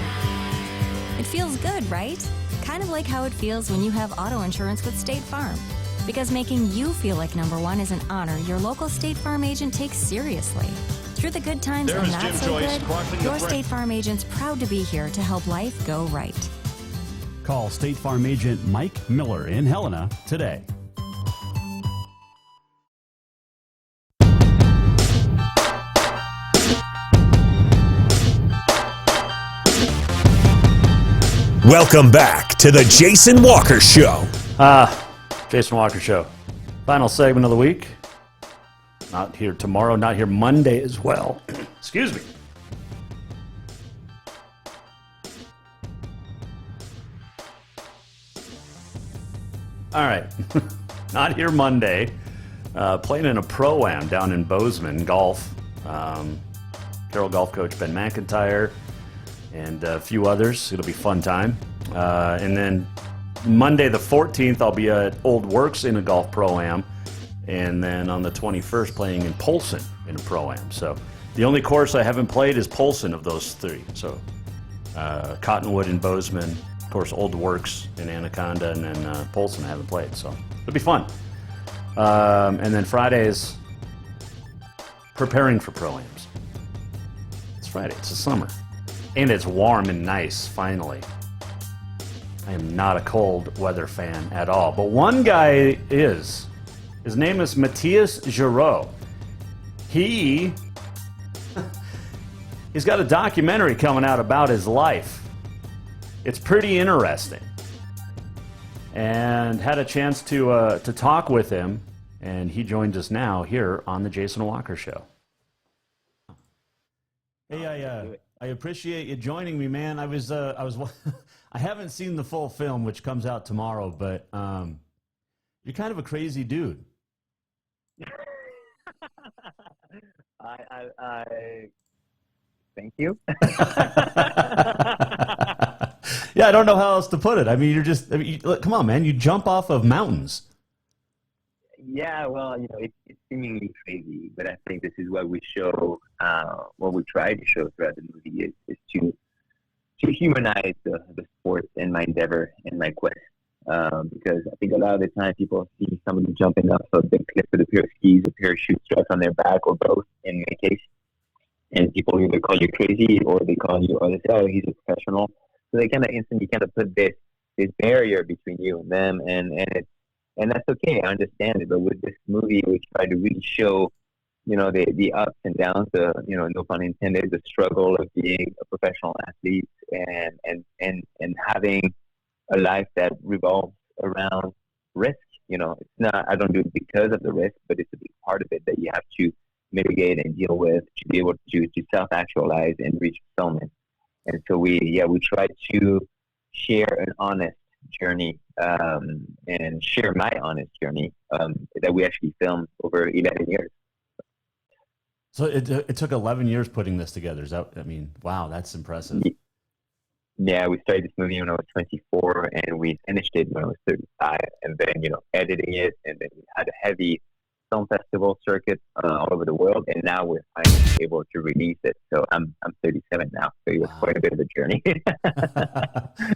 it feels good, right? Kind of like how it feels when you have auto insurance with State Farm. Because making you feel like number one is an honor your local State Farm agent takes seriously. Through the good times and not so good, your State Farm agent's proud to be here to help life go right.
Call State Farm agent Mike Miller in Helena today.
Welcome back to the Jason Walker Show.
Jason Walker Show. Final segment of the week. Not here tomorrow, not here Monday as well. Excuse me. All right. Not here Monday. Playing in a Pro-Am down in Bozeman, golf. Carroll golf coach Ben McIntyre and a few others. It'll be a fun time. And then Monday the 14th, I'll be at Old Works in a golf Pro-Am. And then on the 21st, playing in Polson in a Pro-Am. So the only course I haven't played is Polson of those three. So Cottonwood in Bozeman, of course, Old Works in Anaconda, and then Polson I haven't played. So it'll be fun. And then Friday is preparing for Pro-Ams. It's Friday. It's the summer. And it's warm and nice, finally. I am not a cold weather fan at all. But one guy is. His name is Matthias Giroud. He's got a documentary coming out about his life. It's pretty interesting. And had a chance to talk with him, and he joins us now here on the Jason Walker Show. Hey, I appreciate you joining me, man. I was I haven't seen the full film, which comes out tomorrow, but you're kind of a crazy dude.
I thank you.
Yeah, I don't know how else to put it. I mean, look, come on, man. You jump off of mountains.
Yeah, well, it's seemingly crazy, but I think this is what we show, what we try to show throughout the movie is to humanize the sport and my endeavor and my quest. Because I think a lot of the time people see somebody jumping off a big cliff with a pair of skis, a parachute strapped on their back, or both in my case. And people either call you crazy or they call you, or they say, oh, he's a professional. So they kind of instantly put this barrier between you and them, and that's okay. I understand it. But with this movie, we try to really show, the ups and downs, no pun intended, the struggle of being a professional athlete and having a life that revolves around risk. It's not, I don't do it because of the risk, but it's a big part of it that you have to mitigate and deal with to be able to self-actualize and reach fulfillment. And so we try to share an honest journey and share my honest journey that we actually filmed over 11 years.
So it took 11 years putting this together. Is that, I mean, wow, that's impressive.
Yeah, we started this movie when I was 24, and we finished it when I was 35, and then, editing it, and then we had a heavy film festival circuit all over the world, and now we're finally able to release it. So I'm 37 now, so it was quite a bit of a journey.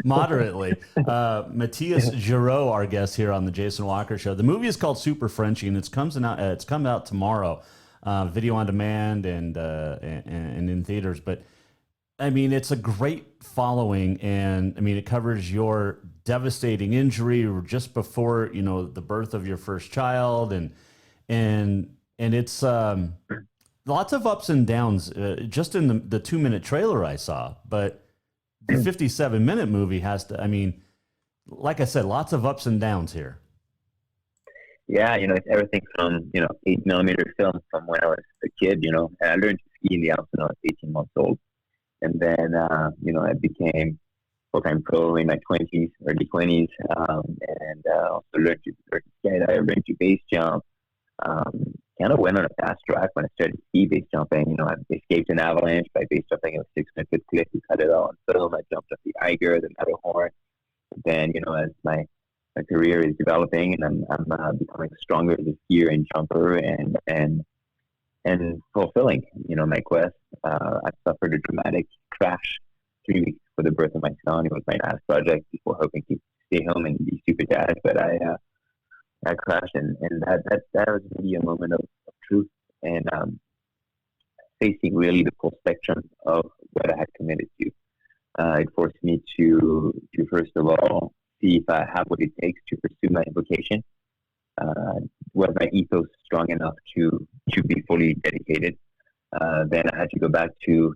Moderately. Matthias Giroud, our guest here on the Jason Walker Show. The movie is called Super Frenchy, and it's coming out tomorrow, video on demand and in theaters. But I mean, it's a great following, and I mean, it covers your devastating injury just before the birth of your first child, and it's lots of ups and downs just in the 2-minute trailer I saw, but the 57-minute movie has to, I mean, like I said, lots of ups and downs here.
Yeah, it's everything from 8mm film from when I was a kid, and I learned to ski in the Alps when I was 18 months old. And then, I became full-time pro in my 20s, early 20s, and also learned to skydive, learned to base jump. Kind of went on a fast track when I started ski base jumping. I escaped an avalanche by base jumping. It was 600 cliff. We cut it all on film. I jumped up the Eiger, the Matterhorn. Then, as my career is developing and I'm becoming stronger as a skier and jumper and fulfilling, my quest. I suffered a dramatic crash 3 weeks for the birth of my son. It was my last project before hoping to stay home and be super dad, but I crashed, and that was really a moment of truth and facing really the full spectrum of what I had committed to. It forced me to first of all see if I have what it takes to pursue my vocation. Was my ethos strong enough to be fully dedicated? Then I had to go back to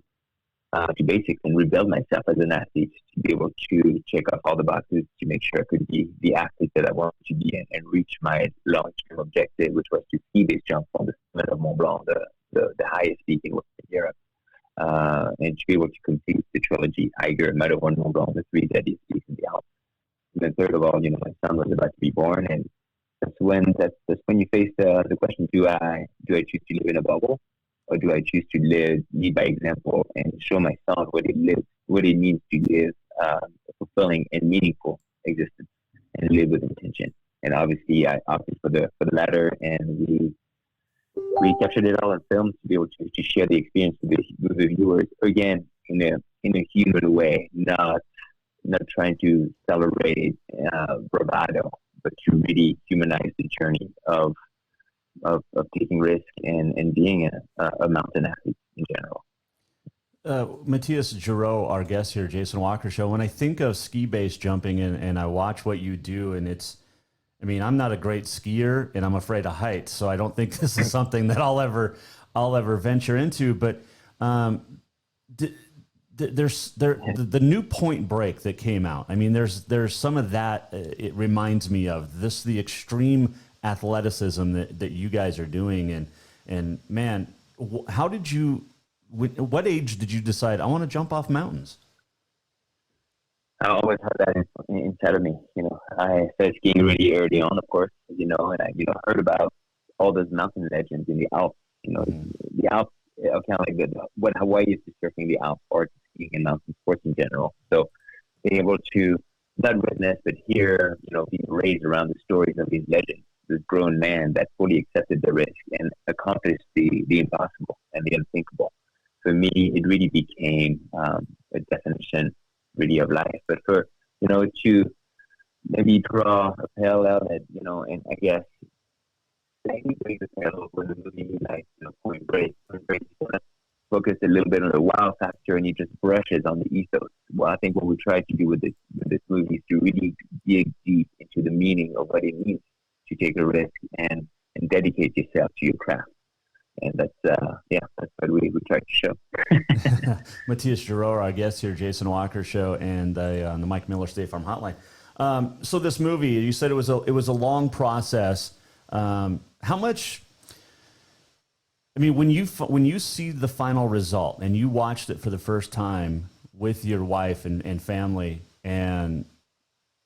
basics and rebuild myself as an athlete to be able to check off all the boxes to make sure I could be the athlete that I wanted to be and reach my long-term objective, which was to ski base jump on the summit of Mont Blanc, the highest peak in Western Europe, and to be able to complete the trilogy Eiger, Matterhorn, Mont Blanc, the 3 deadliest peaks in the Alps. And then third of all, my son was about to be born, and that's when you face the question: Do I choose to live in a bubble, or do I choose to lead by example and show my son what it means to live a fulfilling and meaningful existence and live with intention? And obviously, I opted for the latter, and we captured it all on film to be able to share the experience with the viewers again in a human way, not trying to celebrate bravado, but to really humanize the journey of taking risk and being a mountain athlete in general.
Matthias Giroud, our guest here, Jason Walker Show. When I think of ski base jumping and I watch what you do, and I'm not a great skier and I'm afraid of heights, so I don't think this is something that I'll ever venture into. But there's the new Point Break that came out. I mean, there's some of that. It reminds me of the extreme athleticism that you guys are doing, and man, how did you? What age did you decide I want to jump off mountains?
I always had that inside of me. I started skiing really early on, of course, and I heard about all those mountain legends in the Alps. The Alps are kind of like what Hawaii is to surfing the Alps or to skiing and mountain sports in general. So being able to not witness but hear, being raised around the stories of these legends, this grown man that fully accepted the risk and accomplished the impossible and the unthinkable. For me, it really became a definition really of life. But for, to maybe draw a parallel that, and I guess technically the parallel with a movie like Point Break focused a little bit on the wow factor, and he just brushes on the ethos. Well, I think what we tried to do with this movie is to really dig deep into the meaning of what it means to take a risk and dedicate yourself to your craft. And that's what we try to show.
Matthias Giroud, our guest here, Jason Walker Show, and on the Mike Miller State Farm Hotline. So this movie, you said it was a long process. How much I mean, when you see the final result and you watched it for the first time with your wife and family, and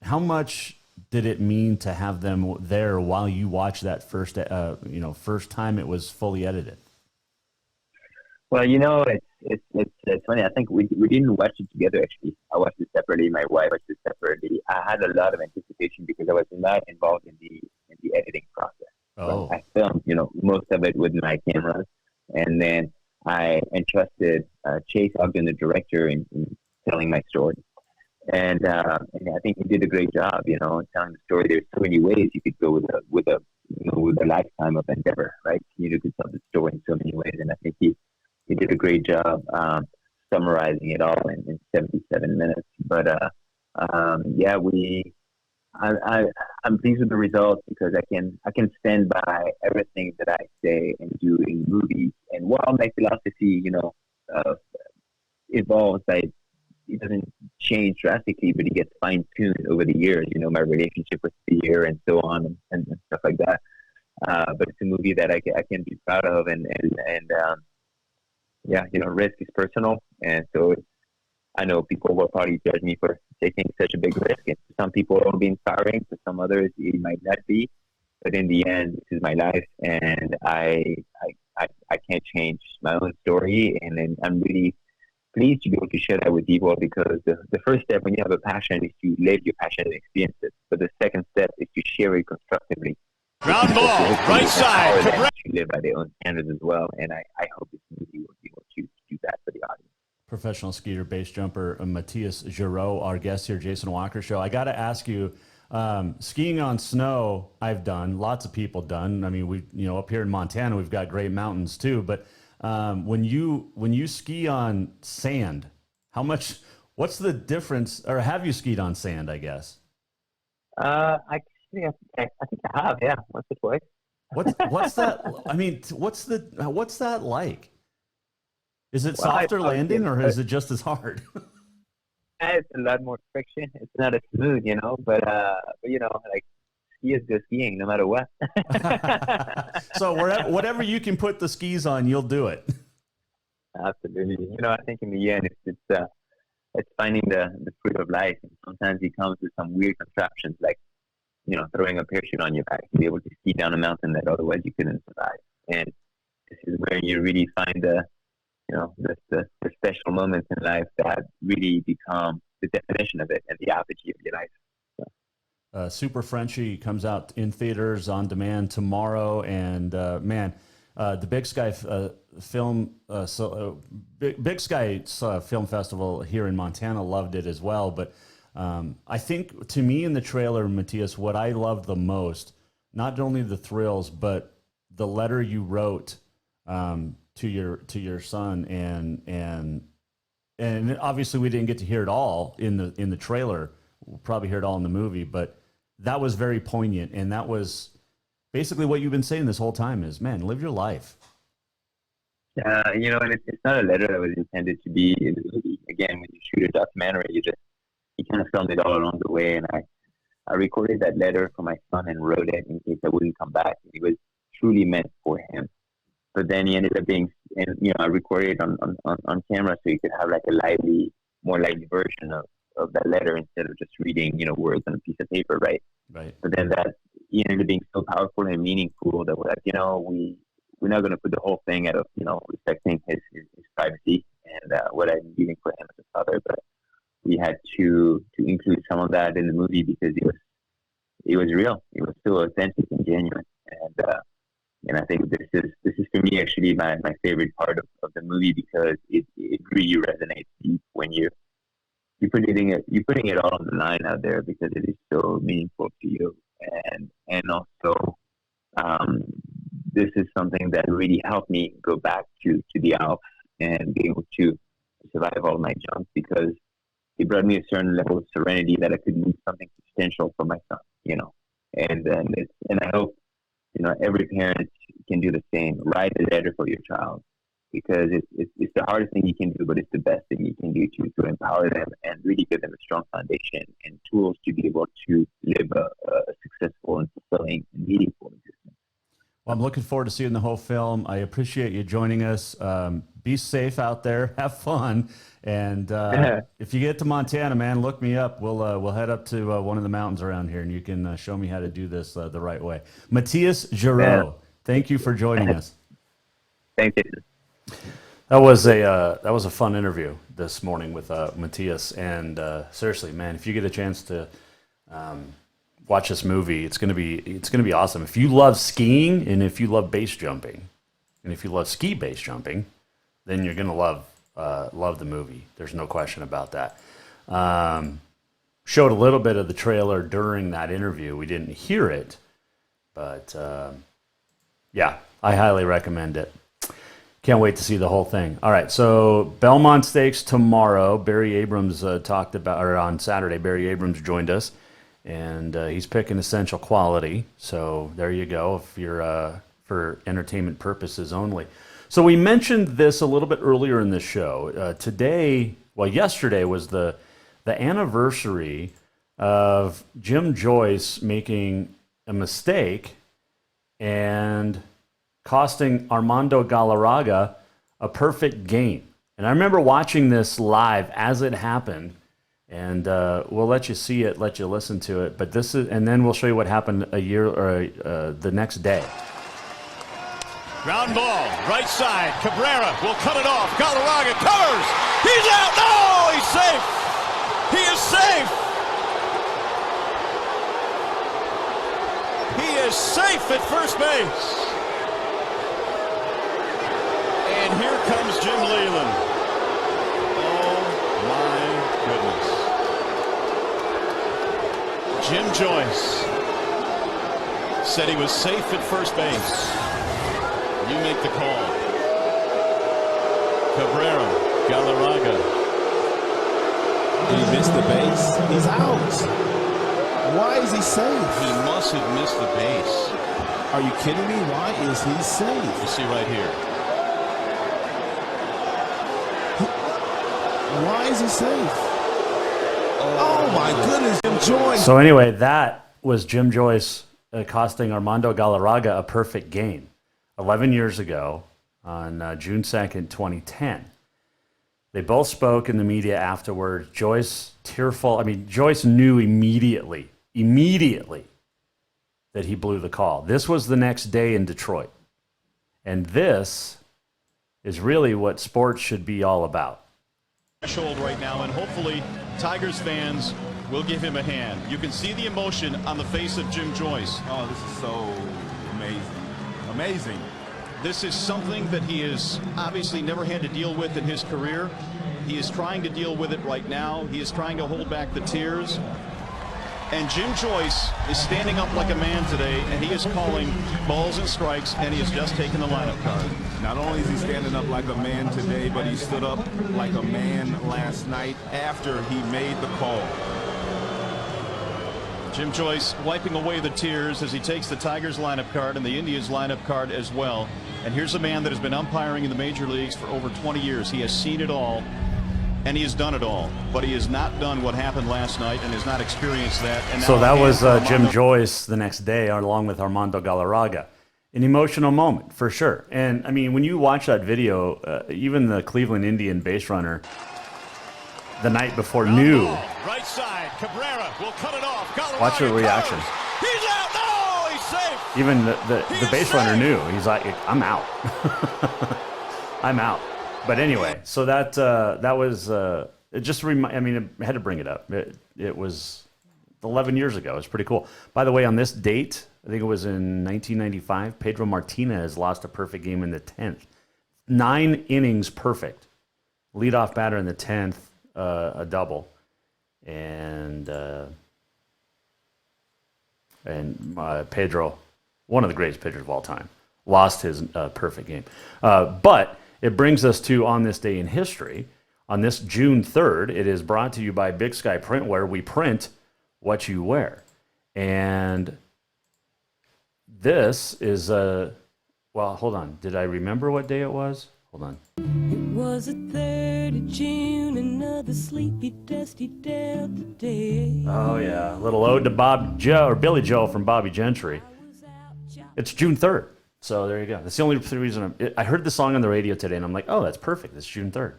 how much did it mean to have them there while you watched that first time it was fully edited?
Well, it's funny. I think we didn't watch it together, actually. I watched it separately. My wife watched it separately. I had a lot of anticipation because I was not involved in the editing process.
Oh.
So I filmed, most of it with my cameras, and then I entrusted Chase Ogden, the director, in telling my story. And I think he did a great job, telling the story. There's so many ways you could go with a lifetime of endeavor, right? You could tell the story in so many ways, and I think he did a great job summarizing it all in 77 minutes. But I'm pleased with the results because I can stand by everything that I say and do in movies. And while my philosophy, evolves, it doesn't change drastically, but it gets fine tuned over the years. My relationship with fear and so on and stuff like that. But it's a movie that I can be proud of, and risk is personal, and so I know people will probably judge me for taking such a big risk. And for some people, it'll be inspiring. For some others, it might not be. But in the end, this is my life, and I can't change my own story. And then I'm really pleased to be able to share that with people, because the first step when you have a passion is to live your passion and experience it. But the second step is to share it constructively.
Ground ball, right side.
To live by their own standards as well. And I hope this movie will be able to do that for the audience.
Professional skier, base jumper, Matthias Giroud, our guest here, Jason Walker Show. I got to ask you, skiing on snow, I've done. Lots of people done. I mean, up here in Montana, we've got great mountains too. But when you ski on sand, what's the difference? Or have you skied on sand, I guess?
I think I have, yeah, once or twice.
What's that? I mean, what's that like? Is it softer landing, or is it just as hard?
It's a lot more friction. It's not as smooth, but like skiers go skiing no matter what.
So whatever you can put the skis on, you'll do it.
Absolutely. I think in the end, it's finding the fruit of life, and sometimes it comes with some weird contraptions, like throwing a parachute on your back to be able to ski down a mountain that otherwise you couldn't survive. And this is where you really find the special moments in life that really become the definition of it and the apogee of your life. So.
Super Frenchie comes out in theaters on demand tomorrow, and the Big Sky Big Sky Film Festival here in Montana loved it as well. But I think, to me, in the trailer, Matthias, what I loved the most, not only the thrills, but the letter you wrote to your son, and obviously we didn't get to hear it all in the trailer. We'll probably hear it all in the movie, but that was very poignant, and that was basically what you've been saying this whole time is, man, live your life.
And it's not a letter that was intended to be in the movie. Again, when you shoot a documentary, you kind of filmed it all along the way, and I recorded that letter for my son and wrote it in case I wouldn't come back. It was truly meant for him. But then he ended up I recorded it on camera so you could have like a more lively version of that letter instead of just reading, words on a piece of paper, right?
Right.
But then that ended up being so powerful and meaningful that we're like, we're not going to put the whole thing out of, respecting his privacy and what I'm feeling for him as a father, but we had to include some of that in the movie because it was real. It was so authentic and genuine. And I think this is for me actually my favorite part of the movie, because it really resonates deep when you're putting it all on the line out there, because it is so meaningful to you. And also this is something that really helped me go back to the Alps and be able to survive all my junk, because it brought me a certain level of serenity that I could leave something substantial for my son, and I hope, every parent can do the same. Write a letter for your child, because it's the hardest thing you can do, but it's the best thing you can do to empower them and really give them a strong foundation and tools to be able to live a successful and fulfilling and meaningful existence.
I'm looking forward to seeing the whole film. I appreciate you joining us. Be safe out there. Have fun. And if you get to Montana, man, look me up. We'll head up to one of the mountains around here, and you can show me how to do this the right way. Matthias Giroud, thank you for joining us.
Thank you.
That was a fun interview this morning with Matthias. And seriously, man, if you get a chance to watch this movie, it's gonna be awesome. If you love skiing and if you love base jumping, and if you love ski base jumping, then you're gonna love the movie. There's no question about that. Showed a little bit of the trailer during that interview. We didn't hear it, but yeah, I highly recommend it. Can't wait to see the whole thing. All right, so Belmont Stakes tomorrow. Barry Abrams on Saturday, Barry Abrams joined us, and he's picking Essential Quality. So there you go, if you're for entertainment purposes only. So we mentioned this a little bit earlier in the show. Yesterday was the anniversary of Jim Joyce making a mistake and costing Armando Galarraga a perfect game. And I remember watching this live as it happened, and we'll let you see it, let you listen to it. But and then we'll show you what happened the next day.
Ground ball, right side. Cabrera will cut it off. Galarraga covers. He's out. No, he's safe. He is safe. He is safe at first base. And here comes Jim Leyland. Oh, my goodness. Jim Joyce said he was safe at first base. You make the call. Cabrera, Galarraga.
Did he miss the base? He's out. Why is he safe?
He must have missed the base.
Are you kidding me? Why is he safe?
You see right here.
Why is he safe? Oh my goodness, Jim Joyce.
So anyway, that was Jim Joyce costing Armando Galarraga a perfect game 11 years ago on June 2nd, 2010. They both spoke in the media afterwards. Joyce, tearful. I mean, Joyce knew immediately that he blew the call. This was the next day in Detroit. And this is really what sports should be all about.
Threshold right now, and hopefully Tigers fans will give him a hand. You can see the emotion on the face of Jim Joyce.
Oh, this is so amazing. Amazing.
This is something that he has obviously never had to deal with in his career. He is trying to deal with it right now. He is trying to hold back the tears. And Jim Joyce is standing up like a man today, and he is calling balls and strikes, and he has just taken the lineup card.
Not only is he standing up like a man today, but he stood up like a man last night after he made the call.
Jim Joyce wiping away the tears as he takes the Tigers lineup card and the Indians lineup card as well. And here's a man that has been umpiring in the major leagues for over 20 years. He has seen it all, and he has done it all. But he has not done what happened last night and has not experienced that. And
so that was Jim Joyce the next day, along with Armando Galarraga. An emotional moment, for sure. And, I mean, when you watch that video, even the Cleveland Indian base runner the night before knew.
Right side, Cabrera will cut it off. Galarraga
watch the reaction.
He's out. No, he's safe.
Even the base runner knew. He's like, I'm out. I'm out. But anyway, so that was it. Just I had to bring it up. It was 11 years ago. It's pretty cool. By the way, on this date, I think it was in 1995, Pedro Martinez lost a perfect game in the 10th. 9 innings perfect. Leadoff batter in the 10th, a double, and Pedro, one of the greatest pitchers of all time, lost his perfect game. But it brings us to On This Day in History. On this June 3rd, it is brought to you by Big Sky Printwear. We print what you wear. And this is well, hold on. Did I remember what day it was? Hold on.
It was the 3rd of June, another sleepy, dusty Delta day.
Oh, yeah. A little ode to Billy Joe from Bobby Gentry. It's June 3rd. So there you go. That's the only reason I heard the song on the radio today, and I'm like, oh, that's perfect. It's June 3rd.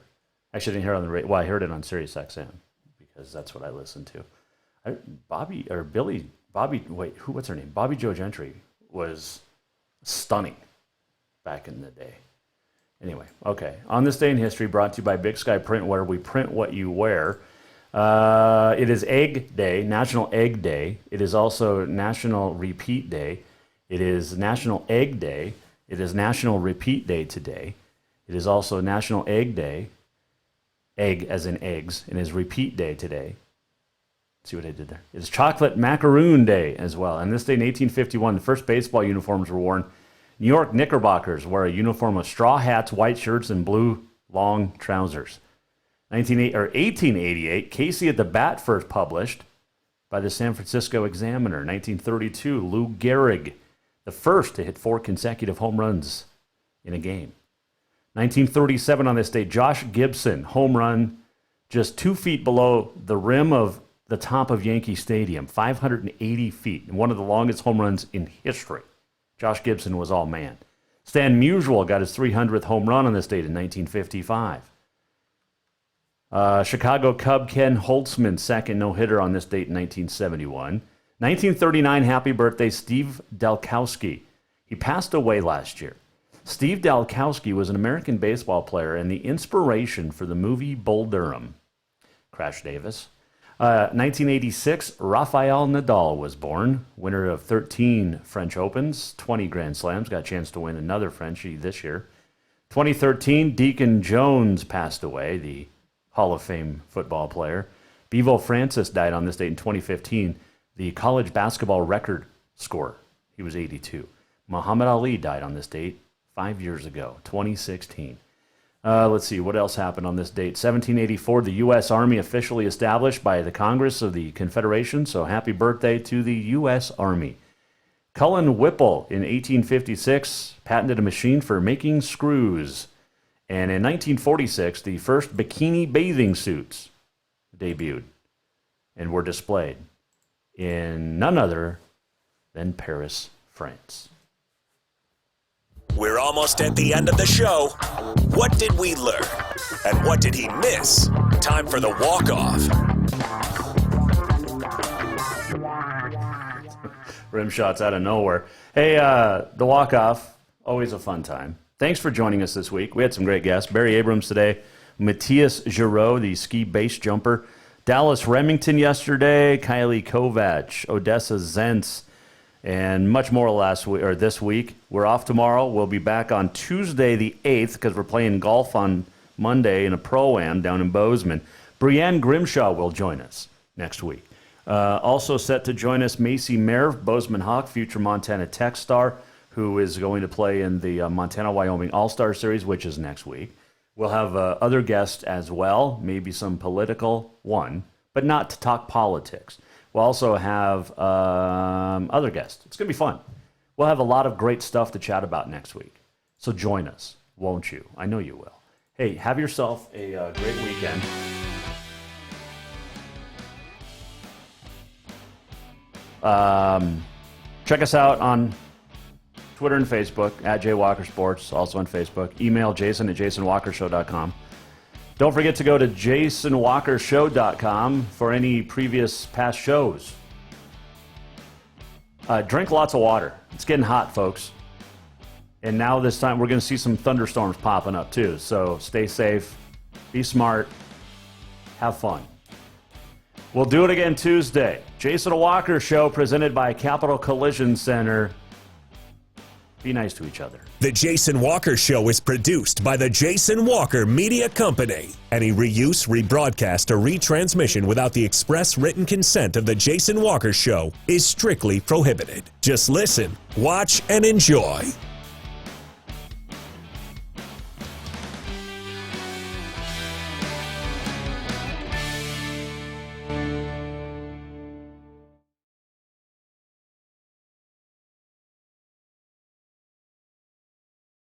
Actually, I didn't hear it on the radio. Well, I heard it on Sirius XM because that's what I listen to. Bobby Jo Gentry was stunning back in the day. Anyway, okay. On this day in history, brought to you by Big Sky Print, where we print what you wear. It is Egg Day, National Egg Day. It is also National Repeat Day. It is National Egg Day. It is National Repeat Day today. It is also National Egg Day. Egg as in eggs. It is Repeat Day today. See what I did there? It's Chocolate Macaroon Day as well. And this day in 1851, the first baseball uniforms were worn. New York Knickerbockers wear a uniform of straw hats, white shirts, and blue long trousers. 1888, Casey at the Bat first published by the San Francisco Examiner. 1932, Lou Gehrig, the first to hit 4 consecutive home runs in a game. 1937, on this day, Josh Gibson, home run just 2 feet below the rim of the top of Yankee Stadium, 580 feet, and one of the longest home runs in history. Josh Gibson was all man. Stan Musial got his 300th home run on this date in 1955. Chicago Cub Ken Holtzman's second no-hitter on this date in 1971. 1939, happy birthday, Steve Dalkowski. He passed away last year. Steve Dalkowski was an American baseball player and the inspiration for the movie Bull Durham. Crash Davis. 1986, Rafael Nadal was born, winner of 13 French Opens, 20 Grand Slams, got a chance to win another Frenchie this year. 2013, Deacon Jones passed away, the Hall of Fame football player. Bevo Francis died on this date in 2015, the college basketball record scorer. He was 82. Muhammad Ali died on this date 5 years ago, 2016. Let's see, what else happened on this date? 1784, the U.S. Army officially established by the Congress of the Confederation, so happy birthday to the U.S. Army. Cullen Whipple, in 1856, patented a machine for making screws. And in 1946, the first bikini bathing suits debuted and were displayed in none other than Paris, France.
We're almost at the end of the show. What did we learn? And what did he miss? Time for the walk-off.
Rim shots out of nowhere. Hey, the walk-off, always a fun time. Thanks for joining us this week. We had some great guests. Barry Abrams today. Matthias Giroud, the ski base jumper. Dallas Remington yesterday. Kylie Kovac. Odessa Zentz. And much more this week. We're off tomorrow. We'll be back on Tuesday the 8th because we're playing golf on Monday in a Pro-Am down in Bozeman. Brienne Grimshaw will join us next week. Also set to join us, Macy Merv, Bozeman Hawk, future Montana Tech star, who is going to play in the Montana-Wyoming All-Star Series, which is next week. We'll have other guests as well, maybe some political one, but not to talk politics. We'll also have other guests. It's going to be fun. We'll have a lot of great stuff to chat about next week. So join us, won't you? I know you will. Hey, have yourself a great weekend. Check us out on Twitter and Facebook, at JWalkerSports, also on Facebook. Email Jason at JasonWalkerShow.com. Don't forget to go to JasonWalkerShow.com for any past shows. Drink lots of water. It's getting hot, folks. And now this time we're going to see some thunderstorms popping up too. So stay safe, be smart, have fun. We'll do it again Tuesday. Jason Walker Show presented by Capital Collision Center. Be nice to each other.
The Jason Walker Show is produced by the Jason Walker Media Company. Any reuse, rebroadcast, or retransmission without the express written consent of the Jason Walker Show is strictly prohibited. Just listen, watch, and enjoy.